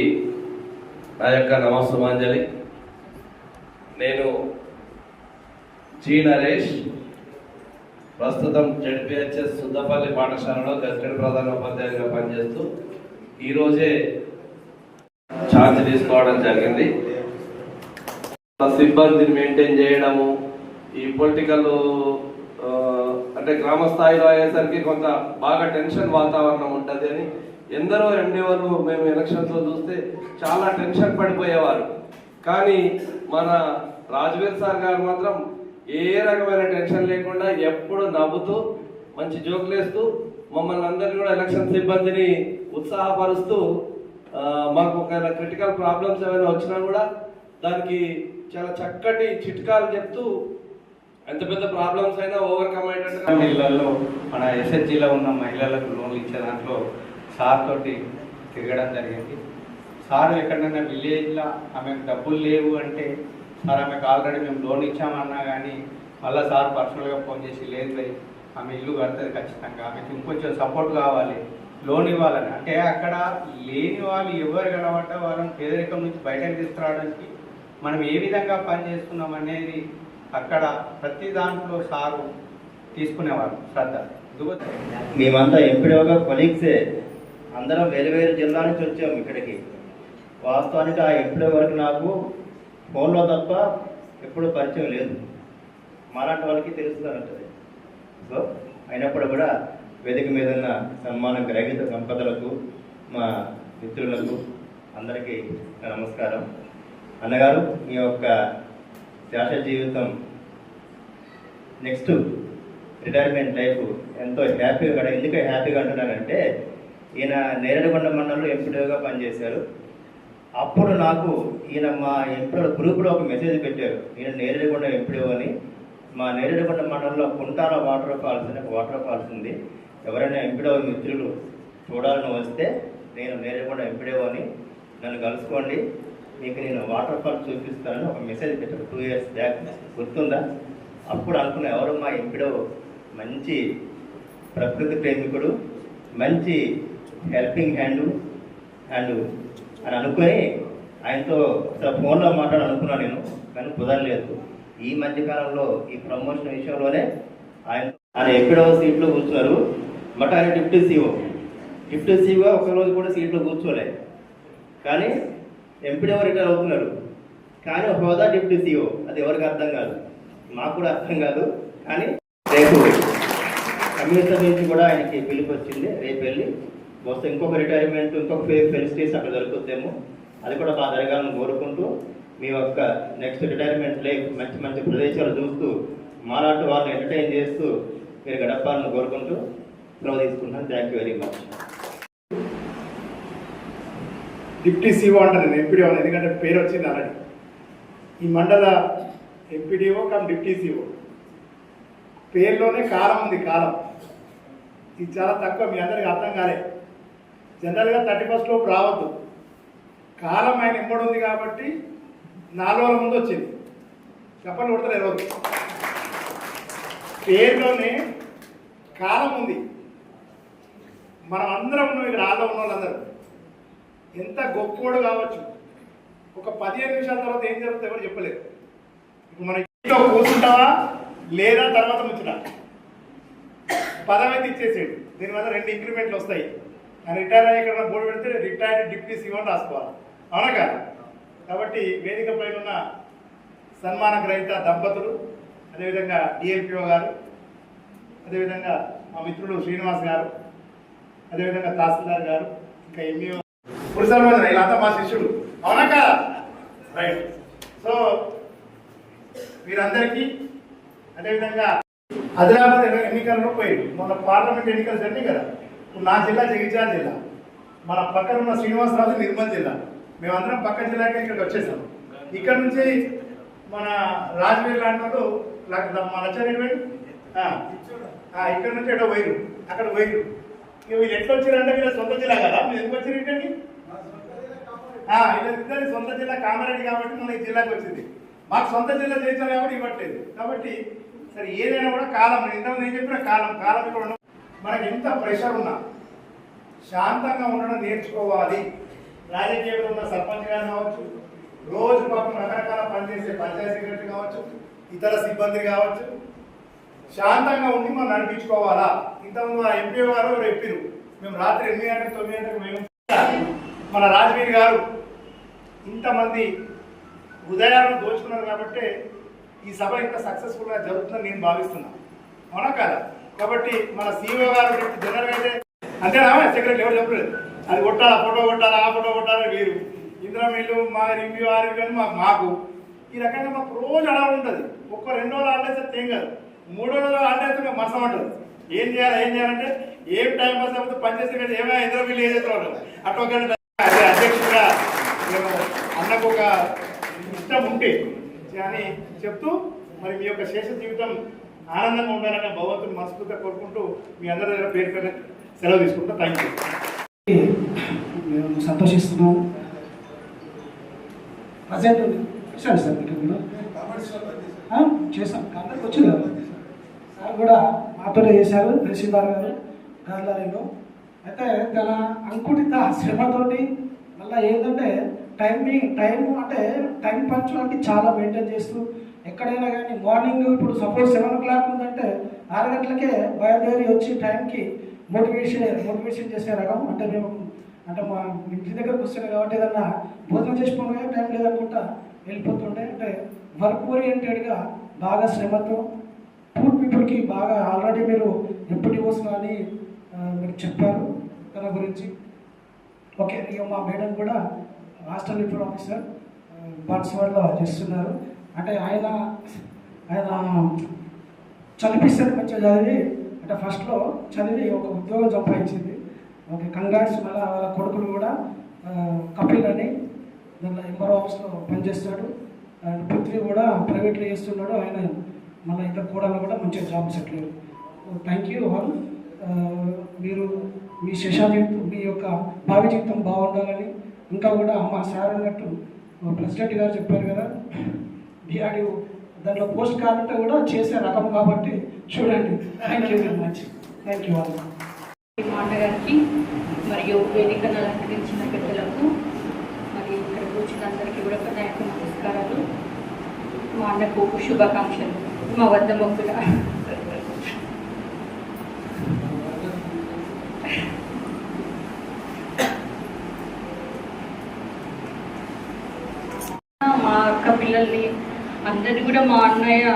Speaker 9: నా యొక్క నమస్సుమాంజలి. నేను జి నరేష్, ప్రస్తుతం జెడ్పీహెచ్ఎస్ సుద్దపల్లి పాఠశాలలో గెస్టెడ్ ప్రధాన ఉపాధ్యాయునిగా పనిచేస్తూ ఈరోజే ఛార్జ్ తీసుకోవడం జరిగింది. సిబ్బందిని మెయింటైన్ చేయడము, ఈ పొలిటికల్ అంటే గ్రామ స్థాయిలో అయ్యేసరికి కొంత బాగా టెన్షన్ వాతావరణం ఉంటుంది అని ఎందరో ఎండేవారు మేము ఎలక్షన్స్లో చూస్తే చాలా టెన్షన్ పడిపోయేవారు. కానీ మన రాజవీర్ సార్ గారు మాత్రం ఏ రకమైన టెన్షన్ లేకుండా ఎప్పుడు నవ్వుతూ మంచి జోకులేస్తూ మమ్మల్ని అందరినీ కూడా ఎలక్షన్ సిబ్బందిని ఉత్సాహపరుస్తూ మాకు ఒకవేళ క్రిటికల్ ప్రాబ్లమ్స్ ఏమైనా వచ్చినా కూడా దానికి చాలా చక్కటి చిట్కాలు చెప్తూ ఎంత పెద్ద ప్రాబ్లమ్స్ అయినా ఓవర్కమ్ అయ్యేటట్టుగా.
Speaker 10: మహిళల్లో మన ఎస్హెచ్జిలో ఉన్న మహిళలకు లోన్లు ఇచ్చే దాంట్లో సార్ తోటి తిరగడం జరిగింది. సార్ ఎక్కడైనా విలేజ్లో ఆమెకు డబ్బులు లేవు అంటే సార్ ఆమెకు ఆల్రెడీ మేము లోన్ ఇచ్చామన్నా కానీ మళ్ళీ సార్ పర్సనల్గా ఫోన్ చేసి లేదు భయ్ ఆమె ఇల్లు కడుతుంది ఖచ్చితంగా, ఆమెకి ఇంకొంచెం సపోర్ట్ కావాలి లోన్ ఇవ్వాలని. అంటే అక్కడ లేని వాళ్ళు ఎవరు కనబడ్డ వాళ్ళని పేదరికం నుంచి బయటకు తీసుకురావడానికి మనం ఏ విధంగా పని చేస్తున్నాం అనేది అక్కడ ప్రతి దాంట్లో సారు తీసుకునేవారు శ్రద్ధ.
Speaker 11: మేమంతా ఎంపీడీఓగా కొలీగ్సే, అందరం వేరు వేరు జిల్లా నుంచి వచ్చాము ఇక్కడికి. వాస్తవానికి ఆ ఎంపీడీ వరకు నాకు ఫోన్లో తప్ప ఎప్పుడు పరిచయం లేదు. మాలాంటి వాళ్ళకి తెలుస్తుందంటుంది. సో అయినప్పుడు కూడా వేదిక మీద ఉన్న సన్మాన గ్రహీత సంపదలకు, మా మిత్రులకు అందరికీ నమస్కారం. అన్నగారు, మీ యొక్క శాశ్వత జీవితం నెక్స్ట్ రిటైర్మెంట్ లైఫ్ ఎంతో హ్యాపీగా, ఎందుకు హ్యాపీగా అంటున్నానంటే ఈయన నేరేడుగొండ మండలంలో ఎంపీడీగా పనిచేశారు. అప్పుడు నాకు ఈయన మా ఎంపీడీ గ్రూప్లో ఒక మెసేజ్ పెట్టారు, ఈయన నేరేడుగొండ ఎంపీడీ అని. మా నేరేడుగొండ మండలంలో కుంటాల వాటర్ ఫాల్స్ అని ఒక వాటర్ ఫాల్స్ ఉంది. ఎవరైనా ఎంపీడీ మిత్రులు చూడాలని వస్తే నేను నేరేడుగొండ ఎంపీడీ అని నన్ను కలుసుకోండి, మీకు నేను వాటర్ ఫాల్స్ చూపిస్తానని ఒక మెసేజ్ పెట్టారు 2 years బ్యాక్. గుర్తుందా? అప్పుడు అనుకున్నా ఎవరు మా ఎంపీడీ మంచి ప్రకృతి ప్రేమికుడు, మంచి హెల్పింగ్ హ్యాండ్ అని అనుకొని ఆయనతో ఫోన్లో మాట్లాడాలనుకున్నాను నేను, కానీ కుదరలేదు. ఈ మధ్యకాలంలో ఈ ప్రమోషన్ విషయంలోనే ఆయన ఎంపీడీ సీట్లో కూర్చున్నారు. బట్ ఆయన డిప్యూటీ సీఓ ఒకరోజు కూడా సీట్లో కూర్చోలే, కానీ ఎంపీడీ రిటైర్ అవుతున్నారు. కానీ హోదా డిప్యూటీ సీఓ, అది ఎవరికి అర్థం కాదు, మాకు కూడా అర్థం కాదు. కానీ రేపు కమిషనర్ నుంచి కూడా ఆయనకి పిలుపు వచ్చింది, రేపు వెళ్ళి వస్తే ఇంకొక రిటైర్మెంట్, ఇంకొక ఫెలిసిటీస్ అక్కడ దొరుకుతాము. అది కూడా బాగా జరగాలని కోరుకుంటూ మీ యొక్క నెక్స్ట్ రిటైర్మెంట్ లైఫ్ మంచి మంచి ప్రదేశాలు చూస్తూ మాలాంటి వాళ్ళని ఎంటర్టైన్ చేస్తూ మీరు గడపాలని కోరుకుంటూ సెలవు తీసుకుంటాను. Thank you very much.
Speaker 5: Deputy CEO అంటారు, నేను ఎంపీడీఓ అని, ఎందుకంటే పేరు వచ్చింది ఆల్రెడీ. ఈ మండల ఎంపీడీఓ కమ్ డిప్యూటీ సీఓ పేరులోనే కాలం ఉంది. కాలం ఇది చాలా తక్కువ, మీ అందరికీ అర్థం కాలే. జనరల్గా 31st లోపు రావద్దు. కాలం ఆయన ఎంబడి ఉంది కాబట్టి 4 రోజుల ముందు వచ్చింది. చెప్పండి కొడతారు రోజు. పేరులోనే కాలం ఉంది. మనం అందరం ఉన్నాం ఇక్కడ, ఆలో ఉన్న వాళ్ళందరూ ఎంత గొప్పోడు కావచ్చు, ఒక 15 నిమిషాల తర్వాత ఏం జరుగుతుందో ఎవరు చెప్పలేదు. ఇప్పుడు మన ఇంట్లో కూర్చుంటావా లేదా తర్వాత ముచ్చట పదమైతే ఇచ్చేసాడు. దీనివల్ల 2 ఇంక్రిమెంట్లు వస్తాయి. ఆయన రిటైర్ అయ్యి ఇక్కడ బోర్డు పెడితే రిటైర్డ్ డిప్యూటీ సీఓ అని రాసుకోవాలి, అవునా కాదు? కాబట్టి వేదిక పైన ఉన్న సన్మాన గ్రహీత దంపతులు, అదేవిధంగా డిఎల్పిఓ గారు, అదేవిధంగా మా మిత్రుడు శ్రీనివాస్ గారు, అదేవిధంగా తహసీల్దార్ గారు, ఇంకా ఎంఈఓ పురుషాలు వీళ్ళంతా మా శిష్యుడు, అవునా కదా? రైట్. సో వీరందరికీ అదేవిధంగా ఆదిలాబాద్ ఎన్నికల్లో పోయి మొన్న పార్లమెంట్ ఎన్నికలు జరిగినాయి కదా. ఇప్పుడు నా జిల్లా జగిత్యాల జిల్లా, మన పక్కన ఉన్న శ్రీనివాసరావు నిర్మల్ జిల్లా, మేమందరం పక్క జిల్లాకి ఇక్కడికి వచ్చేసాం. ఇక్కడ నుంచి మన రాజవీర్ లాంటి వాళ్ళు మా నచ్చారు ఇక్కడ నుంచి ఎటో పోయిరు, అక్కడ పోయిరు. ఇక వీళ్ళు ఎట్లా వచ్చారంటే వీళ్ళ సొంత జిల్లా కదా, మీరు ఎందుకు వచ్చారు ఇక్కడికి? వీళ్ళిద్దరి సొంత జిల్లా కామారెడ్డి కాబట్టి మన ఈ జిల్లాకి వచ్చింది. మాకు సొంత జిల్లా చేయించాలి కాబట్టి ఇవ్వట్లేదు. కాబట్టి సరే ఏదైనా కూడా కాలం, ఇంతకుముందు నేను చెప్పిన కాలం ఇక్కడ ఉండడం, మనకి ఎంత ప్రెషర్ ఉన్నా శాంతంగా ఉండడం నేర్చుకోవాలి. రాజకీయంలో ఉన్న సర్పంచ్ గారు కావచ్చు, రోజు పాపం రకరకాల పనిచేసే పంచాయతీ సెక్రటరీ కావచ్చు, ఇతర సిబ్బంది కావచ్చు, శాంతంగా ఉండి మనం నడిపించుకోవాలా. ఇంతకుముందు ఆ ఎంపీ గారు చెప్పారు, మేము రాత్రి 8 గంటలకు 9 గంటలకు మేము మన రాజవీర్ గారు ఇంతమంది హృదయాలను దోచుకున్నారు కాబట్టి ఈ సభ ఇంత సక్సెస్ఫుల్గా జరుగుతుందని నేను భావిస్తున్నాను, అవునా కదా? కాబట్టి మన సిఇఓ గారు జనరల్ అయితే అంతేనా సెక్రటరీ ఎవరు చెప్పలేదు, అది కొట్టాలా, ఫోటో కొట్టాలా, ఆ ఫోటో కొట్టాలా వీరు, ఇందులో వీళ్ళు మా రివ్యూ ఆ రివ్యూ అని మాకు ఈ రకంగా మాకు రోజు అడవి ఉంటుంది. ఒక్క 2 రోజులు ఆడేస్తే ఏం కాదు, 3వ రోజు ఆడేస్తే మనసం ఉంటుంది. ఏం చేయాలంటే ఏం టైం పాస్ అయిపోతే పనిచేస్తే కదా, ఏమైనా ఇందులో వీళ్ళు ఏం చేస్తారు అటు. అదే అధ్యక్షుడిగా మేము అన్నకు ఒక ఇష్టం ఉంటే అని చెప్తూ మరి మీ యొక్క శేష జీవితం ఆనందంగా ఉండాలని భగవంతుని మనస్ఫూర్తిగా కోరుకుంటూ మీ అందరి దగ్గర పేరు సెలవు తీసుకుంటా. Thank you.
Speaker 12: మేము సంతోషిస్తున్నాం. ప్రజెంట్ వచ్చాడు సార్ ఇక్కడ చేశాం, అందరికి వచ్చింది కదా సార్, కూడా మాతోనే చేశారు తహసీల్దార్ గారు గార్లారీలో. అయితే తన అంకుటిత శ్రమతోటి మళ్ళీ ఏంటంటే టైం అంటే టైం పంచువాలిటీ చాలా మెయింటైన్ చేస్తూ ఎక్కడైనా కానీ మార్నింగ్ ఇప్పుడు సపోజ్ 7 o'clock ఉందంటే 6 గంటలకే బయలుదేరి వచ్చి టైంకి మోటివేషన్ చేసే రకం. అంటే మేము అంటే మా ఇంటి దగ్గరకు వస్తున్నాయి కాబట్టి ఏదన్నా భోజనం చేసుకోవడం టైం లేదనుకుంటా వెళ్ళిపోతుండే. అంటే వర్క్ ఓరియంటెడ్గా బాగా శ్రమతో పూర్ పీపుల్కి బాగా ఆల్రెడీ మీరు ఎంపీటీఓస్ కానీ మీరు చెప్పారు తన గురించి. ఓకే, ఇక మా మేడం కూడా హాస్టల్ రిపోర్ట్ ఆఫీసర్ బాన్స్వాడలో చేస్తున్నారు. అంటే ఆయన చదివిస్తారు, మంచిగా చదివి అంటే ఫస్ట్లో చదివి ఒక ఉద్యోగం సంపాదించింది. Okay, congrats. మళ్ళీ వాళ్ళ కొడుకులు కూడా కపిల్ అని దాంట్లో ఎంఆర్ఓ ఆఫీస్లో పనిచేస్తాడు, అండ్ పుత్రి కూడా ప్రైవేట్లో చేస్తున్నాడు. ఆయన మళ్ళీ ఇద్దరు కూడలు కూడా మంచిగా job settle. Thank you all. మీరు మీ శేషా జీవితం, మీ యొక్క భావి జీవితం బాగుండాలని, ఇంకా కూడా మా సార్ అన్నట్టు ప్రెసిడెంట్ గారు చెప్పారు కదా, డిఆర్డిఓ దాంట్లో పోస్ట్ కావాలంటే కూడా చేసే రకం కాబట్టి చూడండి. Thank you very much. Thank you all.
Speaker 13: మా అన్నగారికి మరియు వేదికను అలంకరించిన పెద్దలకు మరియు ఇక్కడ కూర్చున్న అందరికీ కూడా ప్రత్యేక నమస్కారాలు. మా అన్నకు శుభాకాంక్షలు. మా వద్ద మొక్కుల మా అక్క పిల్లల్ని అందరినీ కూడా మా అన్నయ్య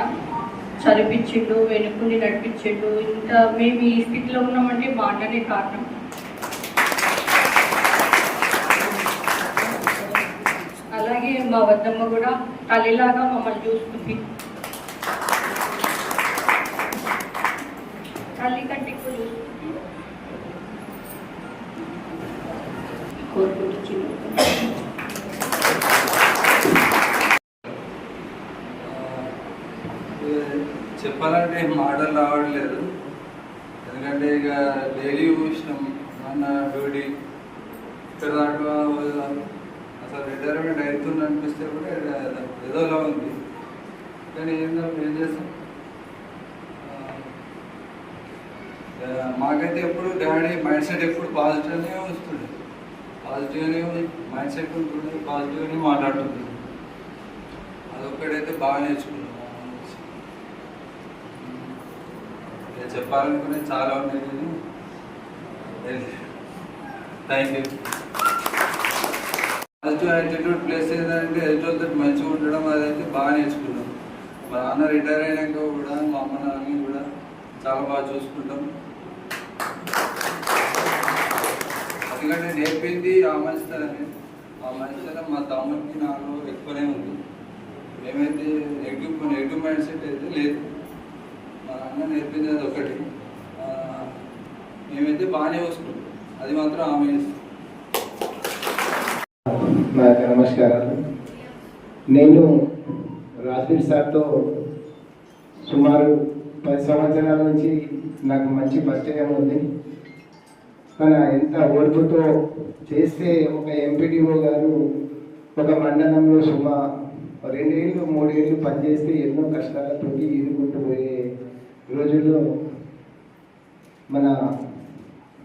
Speaker 13: చదివించిండు, వెనుకుండి నడిపించిండు. ఇంత మేము ఈ స్థితిలో ఉన్నామంటే మా అన్ననే కారణం. అలాగే మా వద్దమ్మ కూడా తల్లిలాగా మమ్మల్ని చూస్తుంది. తల్లి కంటే ఎక్కువ చూస్తుంది. కోరుకుంటూ
Speaker 14: చెప్పాలంటే మాటలు రావట్లేదు, ఎందుకంటే ఇక డైలీ చూసినాం మన డ్యూటీ ఇక్కడ దాకా అసలు రిటైర్మెంట్ అవుతుంది అనిపిస్తే కూడా ఏదోలా ఉంది. కానీ ఏం చేస్తాం, మాకైతే ఎప్పుడు డాడీ మైండ్ సెట్ ఎప్పుడు పాజిటివ్గానే వస్తుండే, పాజిటివ్గానే మైండ్ సెట్ ఉంటుండే, పాజిటివ్గానే మాట్లాడుతుంది. అదొక్కడైతే బాగా నేర్చుకున్నాం. చెప్పాలనుకునే చాలా ఉన్నాయి కానీ thank you. Positive attitude place ఏంటంటే ఎదుటితో మంచిగా ఉండడం అదైతే బాగా నేర్చుకున్నాం. మా నాన్న రిటైర్ అయినాక కూడా మా అమ్మ నాన్నని కూడా చాలా బాగా చూసుకుంటాం. ఎందుకంటే నేర్పింది ఆ మంచితనమే. ఆ మంచితనం మా తమ్ముడికి నాకు ఎక్కువనే ఉంది. మేమైతే నెగిటివ్ మైండ్ సెట్ అయితే లేదు. మా నాన్న నేర్పింది అది ఒకటి. మేమైతే బాగానే చూసుకుంటాం, అది మాత్రం ఆమె.
Speaker 15: నాకు నమస్కారాలు. నేను రాజ్బీర్ సార్తో సుమారు 10 సంవత్సరాల నుంచి నాకు మంచి పరిచయం ఉంది. మన ఎంత ఓర్పుతో చేస్తే ఒక ఎంపీడీఓ గారు ఒక మండలంలో 2 ఏళ్ళు 3 ఏళ్ళు పనిచేస్తే ఎన్నో కష్టాలతో ఈదుకుంటూ పోయే రోజుల్లో మన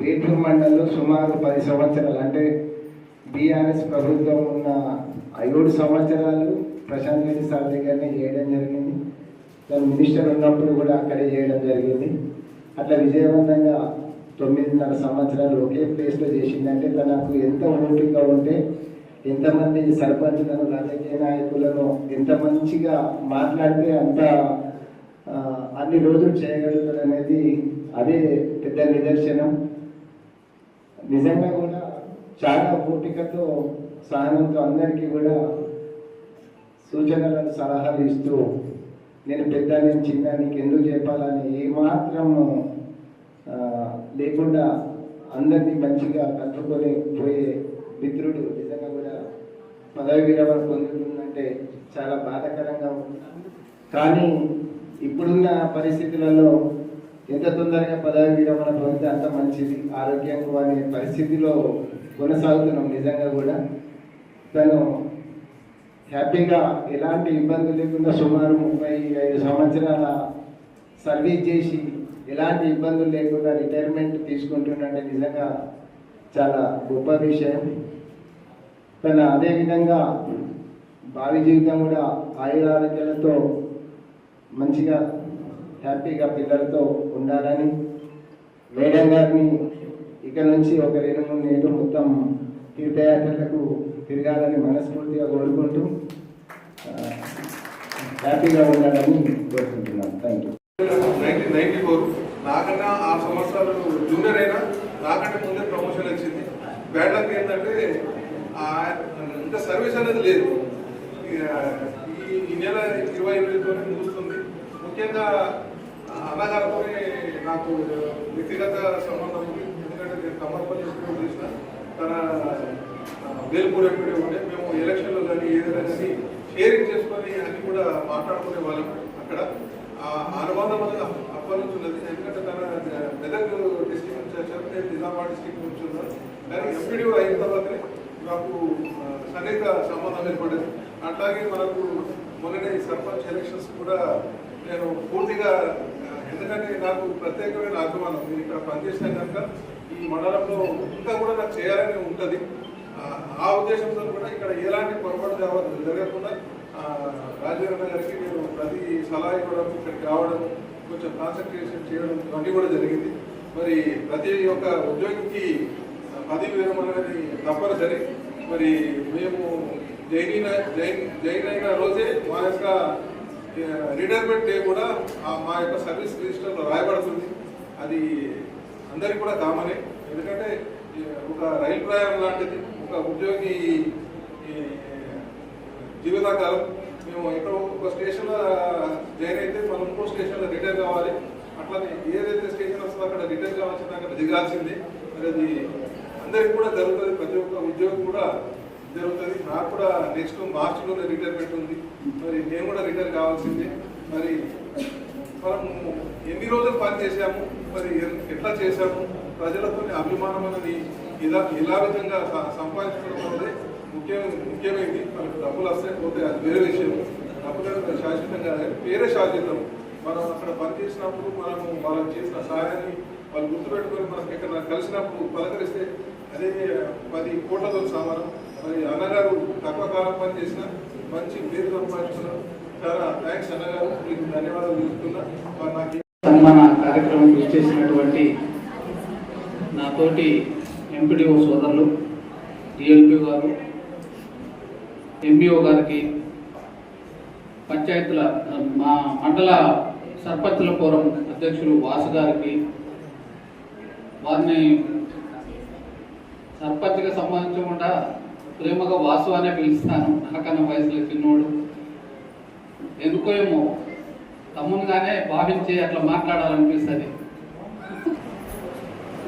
Speaker 15: బేటూరు మండలంలో సుమారు 10 సంవత్సరాలు అంటే బీఆర్ఎస్ ప్రభుత్వం ఉన్న 7 సంవత్సరాలు ప్రశాంత్ రెడ్డి సార్ దగ్గరనే చేయడం జరిగింది. తను మినిస్టర్ ఉన్నప్పుడు కూడా అక్కడే చేయడం జరిగింది. అట్లా విజయవంతంగా 9.5 సంవత్సరాలు ఒకే ప్లేస్లో చేసిందంటే తనకు ఎంత ఓపిక ఉంటే ఎంతమంది సర్పంచులను రాజకీయ నాయకులను ఎంత మంచిగా మాట్లాడితే అంత అన్ని రోజులు చేయగలుగుతాడు అనేది అదే పెద్ద నిదర్శనం. నిజంగా కూడా చాలా ఓపికతో సహనంతో అందరికీ కూడా సూచనలను సలహాలు ఇస్తూ నేను పెద్ద నేను చిన్న నీకు ఎందుకు చెప్పాలని ఏమాత్రం లేకుండా అందరినీ మంచిగా కలుపుకొని పోయే మిత్రుడు. నిజంగా కూడా పదవి విరమణ పొందుతుందంటే చాలా బాధాకరంగా ఉంది. కానీ ఇప్పుడున్న పరిస్థితులలో ఎంత తొందరగా పదవి విరమణ పొందితే అంత మంచిది, ఆరోగ్యంగా అనే పరిస్థితిలో కొనసాగుతున్నాం. నిజంగా కూడా తను హ్యాపీగా ఎలాంటి ఇబ్బందులు లేకుండా సుమారు 35 సంవత్సరాల సర్వీస్ చేసి ఎలాంటి ఇబ్బందులు లేకుండా రిటైర్మెంట్ తీసుకుంటుందంటే నిజంగా చాలా గొప్ప విషయం. తన అదేవిధంగా భావి జీవితం కూడా ఆయురారోగ్యాలతో మంచిగా హ్యాపీగా పిల్లలతో ఉండాలని మేడం గారిని ఇక నుంచి ఒక 2-3 ఏళ్ళు మొత్తం తీర్థయాత్రలకు తిరగాలని మనస్ఫూర్తిగా కోరుకుంటూ హ్యాపీగా ఉండాలని కోరుకుంటున్నాను. Thank you.
Speaker 16: 1994 నాకన్నా 6 సంవత్సరాలు జూనియర్ అయినా నాకంటే ముందే ప్రమోషన్ వచ్చింది. బ్యాడ్ లక్ ఏంటంటే ఇంకా సర్వీస్ అనేది లేదు. ఈ నెల 28 ముగుస్తుంది. ముఖ్యంగా అన్నగారితో నాకు వ్యక్తిగత సంబంధం ఉంది. ఎందుకంటే నేను కమర్పల్లి ఎప్పుడు చేసిన తన వేల్పూర్ ఎప్పుడే ఉండే మేము ఎలక్షన్లో కానీ ఏదైనా కానీ షేరింగ్ చేసుకొని అన్ని కూడా మాట్లాడుకునే వాళ్ళం. అక్కడ అనుబంధం అనేది అప్పటి నుంచి ఉన్నది. ఎందుకంటే తన మెదక్ డిస్ట్రిక్ట్ నుంచి వచ్చారు, నేను నిజామాబాద్ డిస్ట్రిక్ట్ నుంచి ఉన్నాను. కానీ ఎంపీడీ అయిన తర్వాతనే నాకు సన్నిహిత సంబంధం ఏర్పడింది. అట్లాగే మనకు మొన్ననే సర్పంచ్ ఎలక్షన్స్ కూడా నేను పూర్తిగా, ఎందుకంటే నాకు ప్రత్యేకమైన అభిమానం. నేను ఇక్కడ పనిచేసినా కనుక ఈ మండలంలో ఇంకా కూడా నాకు చేయాలని ఉంటుంది. ఆ ఉద్దేశంతో కూడా ఇక్కడ ఎలాంటి పొరపాటు జరగకుండా రాజీవ్ గారికి నేను ప్రతి సలహా ఇవ్వడం, ఇక్కడికి రావడం, కొంచెం కాన్సన్ట్రేషన్ చేయడం ఇవన్నీ కూడా జరిగింది. మరి ప్రతి ఒక్క ఉద్యోగికి పదవి విరమణ అనేది తప్పనిసరి. మరి మేము జైన్ అయిన రోజే మా యొక్క రిటైర్మెంట్ డే కూడా మా యొక్క సర్వీస్ రిజిస్టర్లో రాయబడుతుంది. అది అందరికీ కూడా కామనే. ఎందుకంటే ఒక రైలు ప్రయాణం లాంటిది ఒక ఉద్యోగి జీవితకాలం. మేము ఎక్కడో ఒక స్టేషన్లో జాయిన్ అయితే మనం ఇంకో స్టేషన్లో రిటైర్ కావాలి. అట్లానే ఏదైతే స్టేషన్ వస్తుందో అక్కడ రిటైర్ కావాల్సింది అక్కడ దిగాల్సిందే. మరి అది అందరికి కూడా జరుగుతుంది, ప్రతి ఒక్క ఉద్యోగం కూడా జరుగుతుంది. నాకు కూడా నెక్స్ట్ మార్చిలోనే రిటైర్మెంట్ ఉంది. మరి నేను కూడా రిటైర్ కావాల్సిందే. మరి మనం ఎన్ని రోజులు పని చేశాము, మరి ఎట్లా చేశాము, ప్రజలతో అభిమానం అనేది ఇలా విధంగా సంపాదించుకోవడం అనేది ముఖ్యమైనది. మనకు డబ్బులు వస్తాయి పోతే అది వేరే విషయం. డబ్బులు శాశ్వతంగా వేరే శాశ్వతం. మనం అక్కడ పనిచేసినప్పుడు మనము వాళ్ళకి చేసిన సహాయాన్ని వాళ్ళు గుర్తుపెట్టుకొని మనకి ఎక్కడ కలిసినప్పుడు పలకరిస్తే అదే 10 కోట్లతో సమానం. మరి అన్నగారు తక్కువ కాలం పని చేసిన మంచి పేరు సంపాదించుకున్నారు. చాలా థ్యాంక్స్ అన్నగారు, మీకు ధన్యవాదాలు తెలుపుతున్నా. నాకు
Speaker 17: సన్మాన కార్యక్రమం చేసినటువంటి నాతోటి ఎంపీడీఓ సోదరులు, డిఎల్పీ గారు, ఎంబీఓ గారికి, పంచాయతీల మా మండల సర్పంచుల ఫోరం అధ్యక్షులు వాసు గారికి, వారిని సర్పంచ్గా సంబంధించకుండా ప్రేమగా వాసు అనే పిలుస్తాను. నాకన్నా వయసులో చిన్నోడు, ఎందుకో ఏమో తమ్మునిగానే భావించి అట్లా మాట్లాడాలనిపిస్తుంది.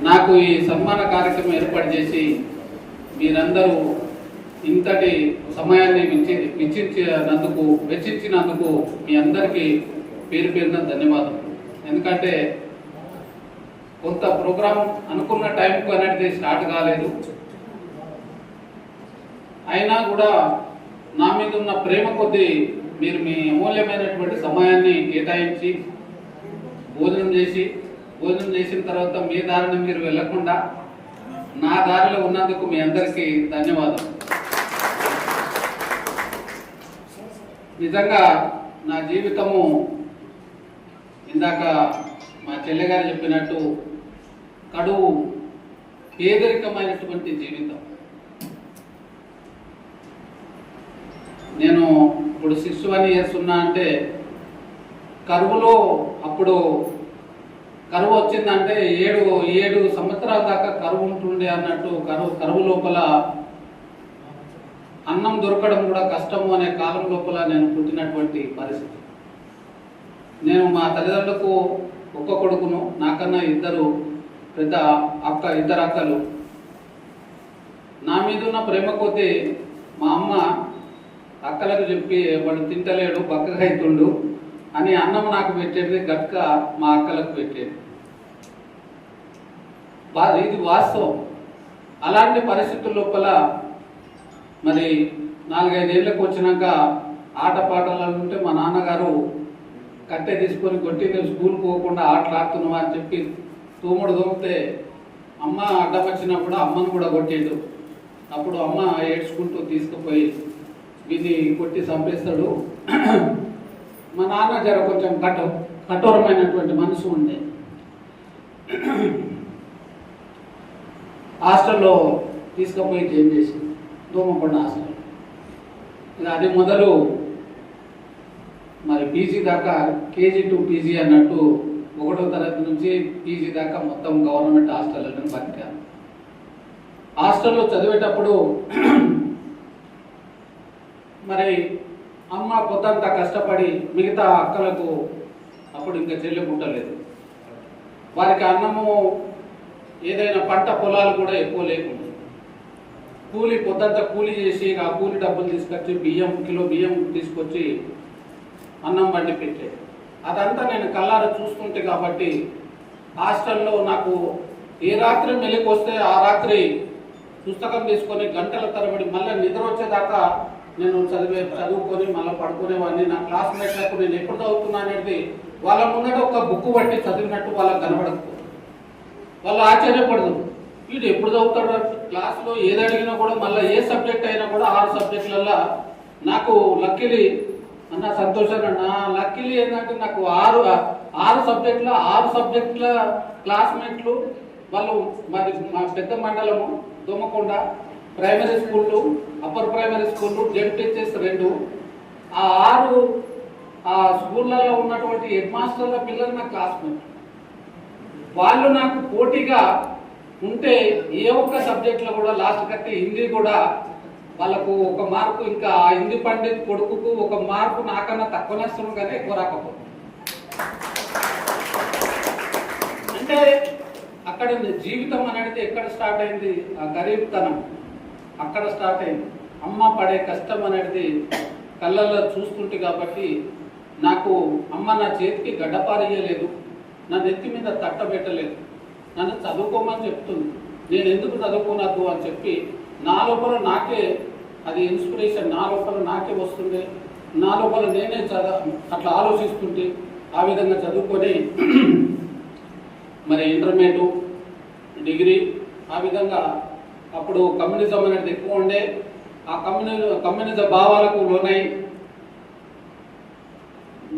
Speaker 17: నాకు ఈ సన్మాన కార్యక్రమం ఏర్పాటు చేసి మీరందరూ ఇంతటి సమయాన్ని వెచ్చించినందుకు మీ అందరికీ పేరు పేరున ధన్యవాదాలు. ఎందుకంటే కొంత ప్రోగ్రాం అనుకున్న టైంకు అనేది స్టార్ట్ కాలేదు, అయినా కూడా నా మీద ఉన్న ప్రేమ కొద్దీ మీరు మీ అమూల్యమైనటువంటి సమయాన్ని కేటాయించి భోజనం చేసిన తర్వాత మీ దారిని మీరు వెళ్లకుండా నా దారిలో ఉన్నందుకు మీ అందరికీ ధన్యవాదాలు. నిజంగా నా జీవితము ఇందాక మా చెల్లెగారు చెప్పినట్టు కడువు పేదరికమైనటువంటి జీవితం. నేను ఇప్పుడు 61 years ఉన్నా అంటే కరువులో అప్పుడు కరువు వచ్చిందంటే 7 సంవత్సరాల దాకా కరువు ఉంటుండే అన్నట్టు కరువు లోపల అన్నం దొరకడం కూడా కష్టము అనే కాలం లోపల నేను పుట్టినటువంటి పరిస్థితి. నేను మా తల్లిదండ్రులకు ఒక్క కొడుకును, నాకన్నా ఇద్దరు అక్కలు. నా మీద ఉన్న ప్రేమ కొద్దీ మా అమ్మ అక్కలకు చెప్పి వాడు తింటలేడు బక్కగా అవుతుండు అని అన్నం నాకు పెట్టేది, గట్క మా అక్కలకు పెట్టేది. ఇది వాస్తవం. అలాంటి పరిస్థితుల లోపల మరి 4-5 ఏళ్ళకు వచ్చినాక ఆటపాటలు ఉంటే మా నాన్నగారు కట్టె తీసుకొని కొట్టి నువ్వు స్కూల్కి పోకుండా ఆటలు ఆడుతున్నావా అని చెప్పి తోముడు తోమితే అమ్మ అడ్డం వచ్చినప్పుడు అమ్మను కూడా కొట్టిండు. అప్పుడు అమ్మ ఏడ్చుకుంటూ తీసుకుపోయి వీన్ని కొట్టి చంపేస్తాడు. మా నాన్న జర కొంచెం కఠోరమైనటువంటి మనసు ఉండే. హాస్టల్లో తీసుకుపోయి చేంజ్ చేసి దోమకొండ హాస్టల్. అది మొదలు మరి పీజీ దాకా కేజీ టు పీజీ అన్నట్టు 1వ తరగతి నుంచి పీజీ దాకా మొత్తం గవర్నమెంట్ హాస్టల్లో బతికాను. హాస్టల్లో చదివేటప్పుడు మరి అమ్మ పొద్దంతా కష్టపడి మిగతా అక్కలకు అప్పుడు ఇంకా చెల్లి పుట్టలేదు. వారికి అన్నము ఏదైనా పంట పొలాలు కూడా ఎక్కువ లేకుండా పొద్దంతా కూలి చేసి ఆ కూలి డబ్బులు తీసుకొచ్చి కిలో బియ్యం తీసుకొచ్చి అన్నం వండి పెట్టేది. అదంతా నేను కళ్ళారా చూస్తుంటే కాబట్టి హాస్టల్లో నాకు ఏ రాత్రి మెలికి వస్తే ఆ రాత్రి పుస్తకం తీసుకొని గంటల తరబడి మళ్ళీ నిద్ర వచ్చేదాకా నేను చదువుకొని మళ్ళీ పడుకునేవాడిని. నా క్లాస్మేట్లకు నేను ఎప్పుడు చదువుతున్నా అనేది వాళ్ళ ముందట ఒక బుక్ బట్టి చదివినట్టు వాళ్ళకి కనబడదు. వాళ్ళు ఆశ్చర్యపడదు, వీడు ఎప్పుడు చదువుతాడు. క్లాస్లో ఏది అడిగినా కూడా మళ్ళీ ఏ సబ్జెక్ట్ అయినా కూడా 6 సబ్జెక్టులలో నాకు లక్కీలీ అన్న సంతోషం అన్న లక్కీలీ ఏంటంటే నాకు 6 సబ్జెక్టుల క్లాస్మేట్లు వాళ్ళు. మరి మా పెద్ద మండలము దోమకొండ, ప్రైమరీ స్కూళ్ళు, అప్పర్ ప్రైమరీ స్కూళ్ళు, జెడ్పిహెచ్ఎస్ 2. ఆ 6 స్కూళ్ళలో ఉన్నటువంటి హెడ్ మాస్టర్ల పిల్లలు నా క్లాస్మేట్. వాళ్ళు నాకు పోటీగా ఉంటే ఏ ఒక్క సబ్జెక్ట్లో కూడా లాస్ట్ కట్టి హిందీ కూడా వాళ్ళకు 1 మార్కు, ఇంకా హిందీ పండిత్ కొడుకుకు 1 మార్కు నాకన్నా తక్కువ నష్టం కానీ ఎక్కువ రాకపోతుంది. అంటే అక్కడ జీవితం అనేది ఎక్కడ స్టార్ట్ అయింది? ఆ గరీబ్తనం అక్కడ స్టార్ట్ అయింది. అమ్మ పడే కష్టం అనేది కళ్ళల్లో చూస్తుంటే కాబట్టి నాకు అమ్మ నా చేతికి గడ్డపారియలేదు, నా నెత్తి మీద తట్టబెట్టలేదు, నన్ను చదువుకోమని చెప్తుంది. నేను ఎందుకు చదువుకోనద్దు అని చెప్పి నా లోపల నాకే అది ఇన్స్పిరేషన్, నా లోపల నాకే వస్తుంది. నా లోపల నేనే అట్లా ఆలోచిస్తుంటే ఆ విధంగా చదువుకొని మరి ఇంటర్మీడియట్, డిగ్రీ ఆ విధంగా. అప్పుడు కమ్యూనిజం అనేది ఎక్కువ ఉండే. ఆ కమ్యూనిజం భావాలకు లోనై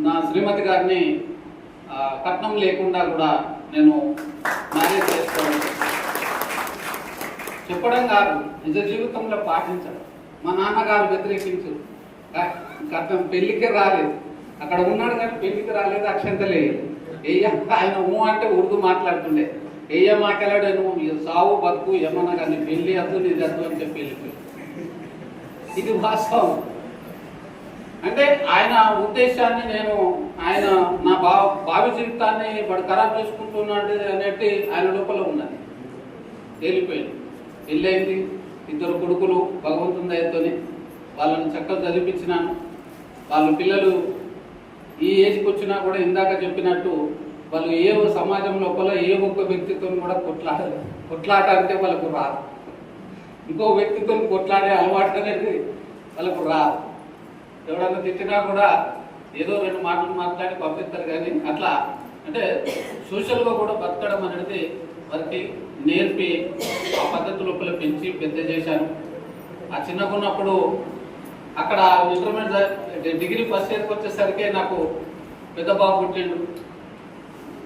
Speaker 17: నా శ్రీమతి గారిని కట్నం లేకుండా కూడా నేను మ్యారేజ్ చేసుకోవడం. చెప్పడం కాదు, నిజ జీవితంలో పాటించడం. మా నాన్నగారు వ్యతిరేకించు కట్నం పెళ్లికి రాలేదు, అక్కడ ఉన్నాడు కానీ పెళ్లికి రాలేదు, అక్షంతలే ఆయన అంటే ఉర్దూ మాట్లాడుతుండే ఏయ్య మాట్లాడాడు నువ్వు సావు బతుకు ఏమన్నా కానీ పెళ్లి వద్దు నీది వద్దు అని చెప్పి వెళ్ళిపోయి. ఇది వాస్తవం. అంటే ఆయన ఉద్దేశాన్ని నేను ఆయన నా భావి జీవితాన్ని వాడు ఖరాబ్ చేసుకుంటున్నాడు అనేది ఆయన లోపల ఉన్నది. తేలిపోయింది. పెళ్ళైంది, 2 కొడుకులు భగవంతుని దయతోనే వాళ్ళని చక్కగా చదివించినాను. వాళ్ళ పిల్లలు ఈ ఏజ్కి వచ్చినా కూడా ఇందాక చెప్పినట్టు వాళ్ళు ఏ సమాజం లోపల ఏ ఒక్క వ్యక్తితో కూడా కొట్లాట అంటే వాళ్ళకు రాదు. ఇంకో వ్యక్తితో కొట్లాడే అలవాటు అనేది వాళ్ళకు రాదు. ఎవడన్నా తిట్టినా కూడా ఏదో 2 మాటలు మాట్లాడి పంపిస్తారు. కానీ అట్లా అంటే సోషల్గా కూడా బతకడం అనేది వారికి నేర్పి ఆ పద్ధతి లోపల పెంచి పెద్ద చేశాను. ఆ చిన్నకున్నప్పుడు అక్కడ ఇంటర్మీడియట్ డిగ్రీ ఫస్ట్ ఇయర్కి వచ్చేసరికి నాకు పెద్ద బాబు పుట్టిండు.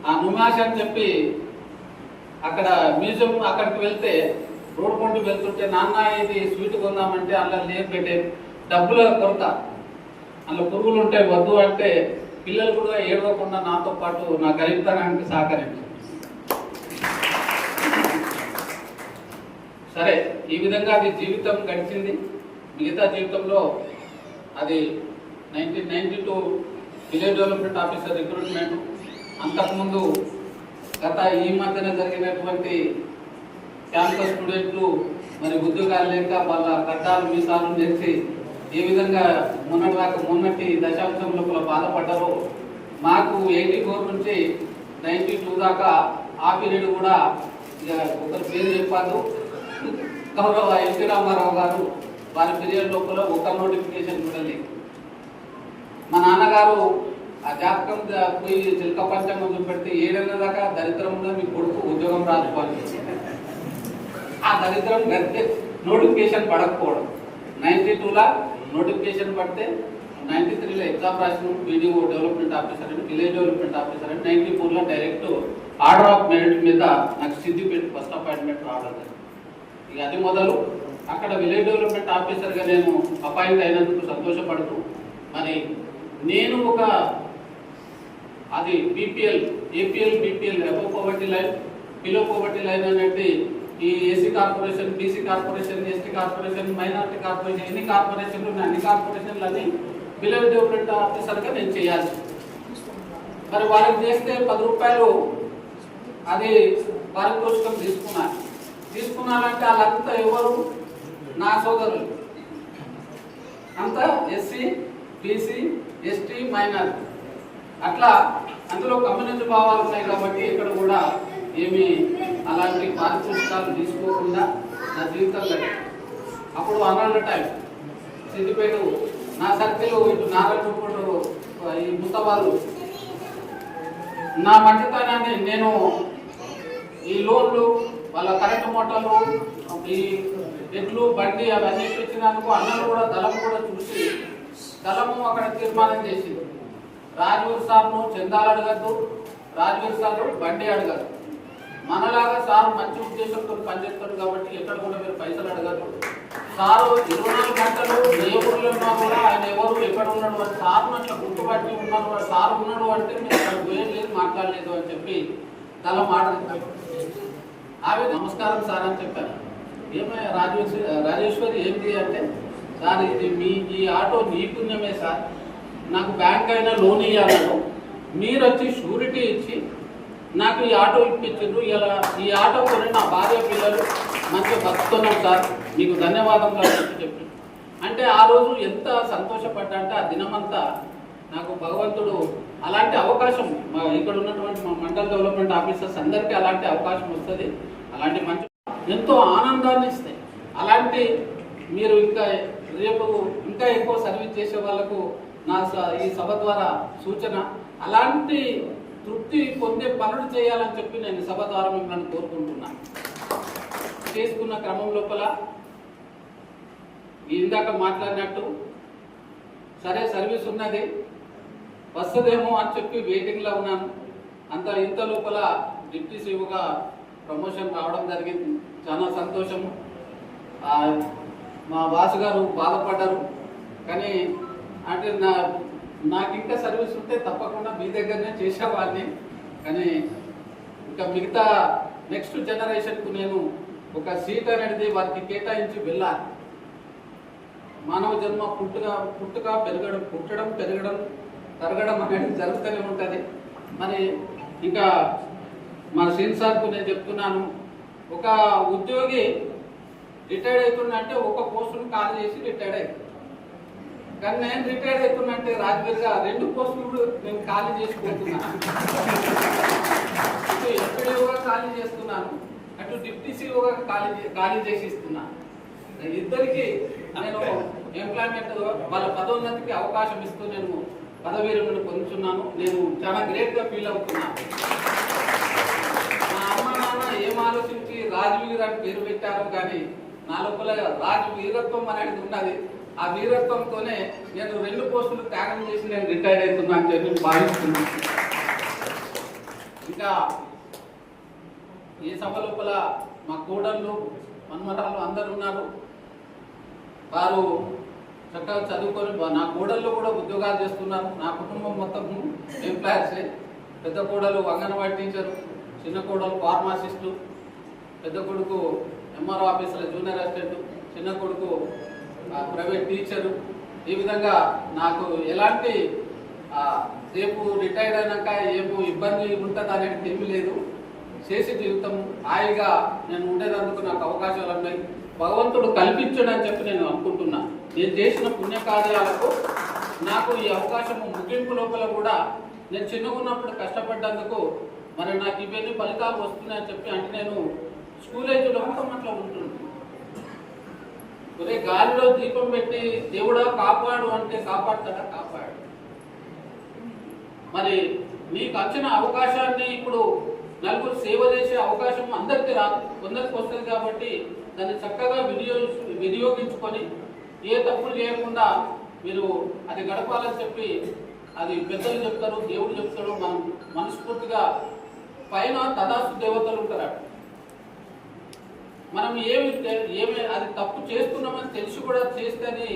Speaker 17: ఆ నుమాష్ అని చెప్పి అక్కడ మ్యూజియం అక్కడికి వెళ్తే రోడ్డు పండు వెళ్తుంటే నాన్న ఇది స్వీట్ కొందామంటే అందులో లేదు పెట్టే డబ్బుల కొరత, అందులో పురుగులు ఉంటాయి వద్దు అంటే పిల్లలు కూడా ఏడవకుండా నాతో పాటు నా గరీబ్తనానికి సహకరించారు. సరే, ఈ విధంగా అది జీవితం గడిచింది. మిగతా జీవితంలో అది 1992 విలేజ్ డెవలప్మెంట్ ఆఫీసర్ రిక్రూట్మెంట్. అంతకుముందు గత ఈ మధ్యన జరిగినటువంటి క్యాంపస్ స్టూడెంట్లు మరి ఉద్యోగాలు లేక వాళ్ళ కట్టాలు మీసాలు నేర్చి ఏ విధంగా మొన్నటి దశాంశం లోపల బాధపడ్డారో మాకు 84 నుంచి 92 దాకా ఆ పీరియడ్ కూడా ఇక ఒకరి పేరు చెప్పారు. గౌరవ ఎన్టీ రామారావు గారు వారి పీరియడ్ లోపల ఒక నోటిఫికేషన్ కూడా లేదు. మా నాన్నగారు ఆ జాతకం పోయి చిలక పంచంగం చూపెడితే 7 దాకా దరిద్రంలో మీ కొడుకు ఉద్యోగం రాసుకోవాలి. ఆ దరిద్రం గడితే నోటిఫికేషన్ పడకపోవడం. 92లా నోటిఫికేషన్ పడితే 93లో ఎగ్జామ్ రాసిన వీడియో డెవలప్మెంట్ ఆఫీసర్ అని విలేజ్ డెవలప్మెంట్ ఆఫీసర్ అని 94లో డైరెక్ట్ ఆర్డర్ ఆఫ్ మెరిట్ మీద నాకు సిద్దిపేట ఫస్ట్ అపాయింట్మెంట్ రావడం జరిగింది. ఇక అది మొదలు అక్కడ విలేజ్ డెవలప్మెంట్ ఆఫీసర్గా నేను అపాయింట్ అయినందుకు సంతోషపడుతూ మరి నేను ఒక అది APL BPL above poverty line below poverty line అనేది ఈ AC corporation, BC corporation, ST corporation, minority corporation, ఎన్ని కార్పొరేషన్లు ఉన్నాయి అన్ని కార్పొరేషన్లని విలేజ్ డెవలప్మెంట్ ఆఫీసర్గా నేను చేయాలి. మరి వాళ్ళకి చేస్తే 10 రూపాయలు అది పారితోషికం తీసుకున్నానంటే వాళ్ళంతా ఎవరు నా సోదరులు అంతా ఎస్సీ, బీసీ, ఎస్టీ, మైనారిటీ. అట్లా అందులో కమ్యూనిటీ భావాలు ఉన్నాయి కాబట్టి ఇక్కడ కూడా ఏమి అలాంటి పారితోషికాలు తీసుకోకుండా నా జీవితంలో అప్పుడు అనాథ టైం సిద్దిపేట నా సర్కిల్ ఇటు నారాయణపూడు ఈ ముత్తవాళ్ళు నా మంచితనాన్ని నేను ఈ లోన్లు వాళ్ళ కరెంటు మోటార్లు ఈ ఎడ్లు బండి అవన్నీ ఇచ్చినందుకు అన్నలు కూడా దళం కూడా చూసి దళము అక్కడ తీర్మానం చేసింది. రాజవీర్ సార్ను చందాలు అడగద్దు, రాజవీర్ సార్ బండి అడగదు. మనలాగా సార్ మంచి ఉద్దేశంతో పనిచేస్తాడు కాబట్టి ఎక్కడ కూడా మీరు పైసలు అడగదు. సారు 24 గంటలు ఏ ఊళ్ళో ఉన్నా కూడా ఆయన ఎవరు ఎక్కడ ఉన్నాడు అని సార్ను అట్లా గుర్తుపట్టి ఉన్నాడు. సార్ ఉన్నాడు అంటే మీరు అక్కడ పోయలేదు మాట్లాడలేదు అని చెప్పి దళం ఆర్డర్ ఆమె నమస్కారం సార్ అని చెప్పాను. ఏమయ్యా రాజేశ్వరి ఏంటి అంటే సార్ ఇది ఈ ఆటో నీ పుణ్యమే సార్, నాకు బ్యాంక్ అయినా లోన్ ఇవ్వాలను మీరు వచ్చి షూరిటీ ఇచ్చి నాకు ఈ ఆటో ఇప్పించారు. ఇలా ఈ ఆటో కొని నా భార్య పిల్లలు మంచిగా బతుకుతున్నాం సార్, మీకు ధన్యవాదం చెప్పి అంటే ఆ రోజు ఎంత సంతోషపడ్డా అంటే ఆ దినమంతా నాకు భగవంతుడు అలాంటి అవకాశం ఇక్కడ ఉన్నటువంటి మా మండల డెవలప్మెంట్ ఆఫీసర్స్ అందరికీ అలాంటి అవకాశం వస్తుంది. అలాంటి మంచి ఎంతో ఆనందాన్ని ఇస్తాయి. అలాంటి మీరు రేపు ఇంకా ఎక్కువ సర్వీస్ చేసే వాళ్ళకు నా ఈ సభ ద్వారా సూచన, అలాంటి తృప్తి పొందే పనులు చేయాలని చెప్పి నేను సభ ద్వారా మిమ్మల్ని కోరుకుంటున్నాను. చేసుకున్న క్రమం లోపల ఇందాక మాట్లాడినట్టు సరే సర్వీస్ ఉన్నది వస్తుందేమో అని చెప్పి వెయిటింగ్లో ఉన్నాను. ఇంత లోపల డిప్యూటీ సీఓగా ప్రమోషన్ రావడం జరిగింది. చాలా సంతోషము. మా బాస్ గారు బాధపడ్డారు. కానీ అంటే నాకు ఇంకా సర్వీస్ ఉంటే తప్పకుండా మీ దగ్గరనే చేసేవాడిని. కానీ ఇంకా మిగతా నెక్స్ట్ జనరేషన్కు నేను ఒక సీట్ అనేది వారికి కేటాయించి వెళ్ళాలి. మానవ జన్మ పుట్టుక పెరగడం, పుట్టడం, పెరగడం, తరగడం అనేది జరుగుతూనే ఉంటుంది. మరి ఇంకా మా శ్రీన్ సార్కు నేను చెప్తున్నాను, ఒక ఉద్యోగి రిటైర్డ్ అవుతున్నా అంటే ఒక పోస్టును ఖాళీ చేసి రిటైర్డ్ అవుతుంది. కానీ నేను రిటైర్డ్ అవుతున్నా అంటే రాజకీయంగా 2 పోస్టులు నేను ఖాళీ చేసుకుంటున్నాను. ఇటు ఎఫ్డీఓగా ఖాళీ చేస్తున్నాను, అటు డిప్యూటీ సిఓగా ఖాళీ చేసి ఇస్తున్నాను. ఇద్దరికి నేను ఎంప్లాయ్మెంట్ వాళ్ళ పదోన్నతికి అవకాశం ఇస్తూ నేను పదవి విరమణ పొందుతున్నాను. నేను చాలా గ్రేట్గా ఫీల్ అవుతున్నాను. మా అమ్మ నాన్న ఏం ఆలోచించి రాజవీర్ అని పేరు పెట్టారో కానీ నా లోపల రాజు వీరత్వం అనేది ఉన్నది. ఆ వీరత్వంతోనే నేను 2 పోస్టులు త్యాగం చేసి నేను రిటైర్డ్ అవుతున్నాను అని చెప్పి భావిస్తున్నాను. ఇంకా ఈ సభ లోపల మా కోడళ్ళు, మన్మరాలు అందరు ఉన్నారు. వారు చక్కగా చదువుకొని నా కోడళ్ళు కూడా ఉద్యోగాలు చేస్తున్నారు. నా కుటుంబం మొత్తం ఎంప్లాయర్సే. పెద్ద కోడలు అంగన్వాడీ టీచరు, చిన్న కోడలు ఫార్మాసిస్టు, పెద్ద కొడుకు ఎంఆర్ఓ ఆఫీసులో జూనియర్ అసిస్టెంట్, చిన్న కొడుకు ప్రైవేట్ టీచరు. ఈ విధంగా నాకు ఎలాంటి రేపు రిటైర్డ్ అయినాక ఏమో ఇబ్బంది ఉంటుంది అనేది ఏమీ లేదు. చేసే జీవితం హాయిగా నేను ఉండేందుకు నాకు అవకాశాలు ఉన్నాయి. భగవంతుడు కల్పించడని చెప్పి నేను అనుకుంటున్నా. నేను చేసిన పుణ్యకార్యాలకు నాకు ఈ అవకాశం ముగింపు లోపల కూడా నేను చిన్నగా ఉన్నప్పుడు కష్టపడ్డందుకు మరి నాకు ఇవన్నీ ఫలితాలు వస్తున్నాయని చెప్పి అంటే నేను స్కూల్ ఏజ్లో అట్లా ఉంటున్నాను. ఒరే గాలిలో దీపం పెట్టి దేవుడా కాపాడు అంటే కాపాడుతాడా? కాపాడు. మరి నీకు వచ్చిన అవకాశాన్ని ఇప్పుడు నలుగురు సేవ చేసే అవకాశం అందరికీ రాదు, కొందరికి వస్తుంది. కాబట్టి దాన్ని చక్కగా వినియోగించుకొని ఏ తప్పులు చేయకుండా మీరు అది గడపాలని చెప్పి అది పెద్దలు చెప్తారు, దేవుడు చెప్తాడు. మనం మనస్ఫూర్తిగా పైన తదాస్తు దేవతలు ఉంటారు. మనం ఏమి అది తప్పు చేస్తున్నామని తెలిసి కూడా చేస్తేనే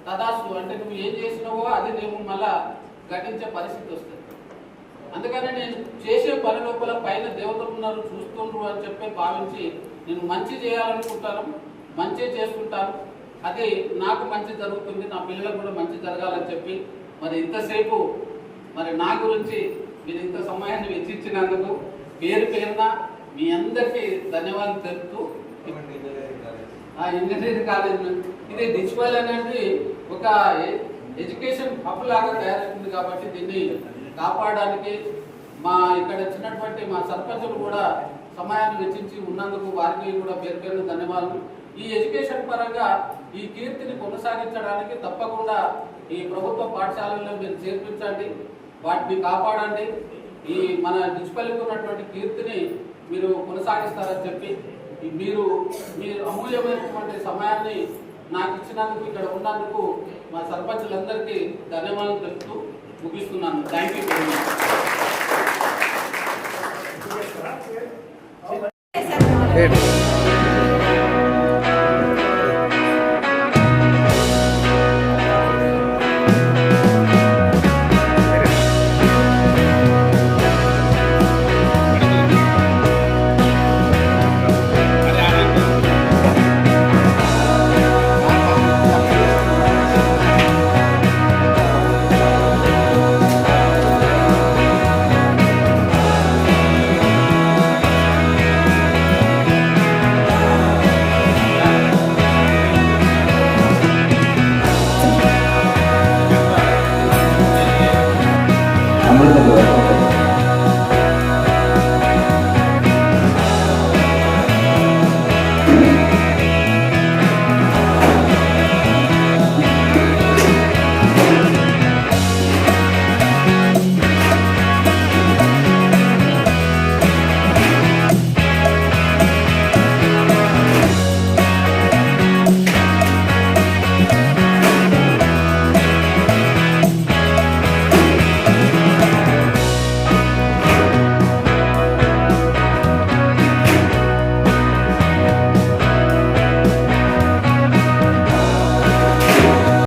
Speaker 17: తదాస్తు అంటే నువ్వు ఏం చేసినావో అది నువ్వు మళ్ళా ఘటించే పరిస్థితి వస్తుంది. అందుకని నేను చేసే పని లోపల పైన దేవతలు ఉన్నారు, చూస్తుండ్రు అని చెప్పి భావించి నేను మంచి చేయాలనుకుంటాను, మంచి చేసుకుంటాను. అది నాకు మంచి జరుగుతుంది, నా పిల్లలకు కూడా మంచి జరగాలని చెప్పి మరి ఇంతసేపు మరి నా గురించి మీరు ఇంత సమయాన్ని వెచ్చించినందుకు పేరు పేరున మీ అందరికీ ధన్యవాదాలు తెలుపుతూ ఇంజనీరింగ్ కాలేజ్ ఇది డిజిటల్ అనేది ఒక ఎడ్యుకేషన్ హబ్ లాగా తయారవుతుంది. కాబట్టి దీన్ని కాపాడడానికి మా ఇక్కడ వచ్చినటువంటి మా సర్పంచులు కూడా సమయాన్ని వెచ్చించి ఉన్నందుకు వారికి కూడా పేరు పేరున ధన్యవాదాలు. ఈ ఎడ్యుకేషన్ పరంగా ఈ కీర్తిని కొనసాగించడానికి తప్పకుండా ఈ ప్రభుత్వ పాఠశాలల్లో మీరు చేర్పించండి, వాటిని కాపాడండి. ఈ మన డిజిపల్లికి ఉన్నటువంటి కీర్తిని మీరు కొనసాగిస్తారని చెప్పి మీరు అమూల్యమైనటువంటి సమయాన్ని నాకు ఇచ్చినందుకు ఇక్కడ ఉన్నందుకు మా సర్పంచులందరికీ ధన్యవాదాలు తెలుపుతూ ముగిస్తున్నాను. Thank you very much.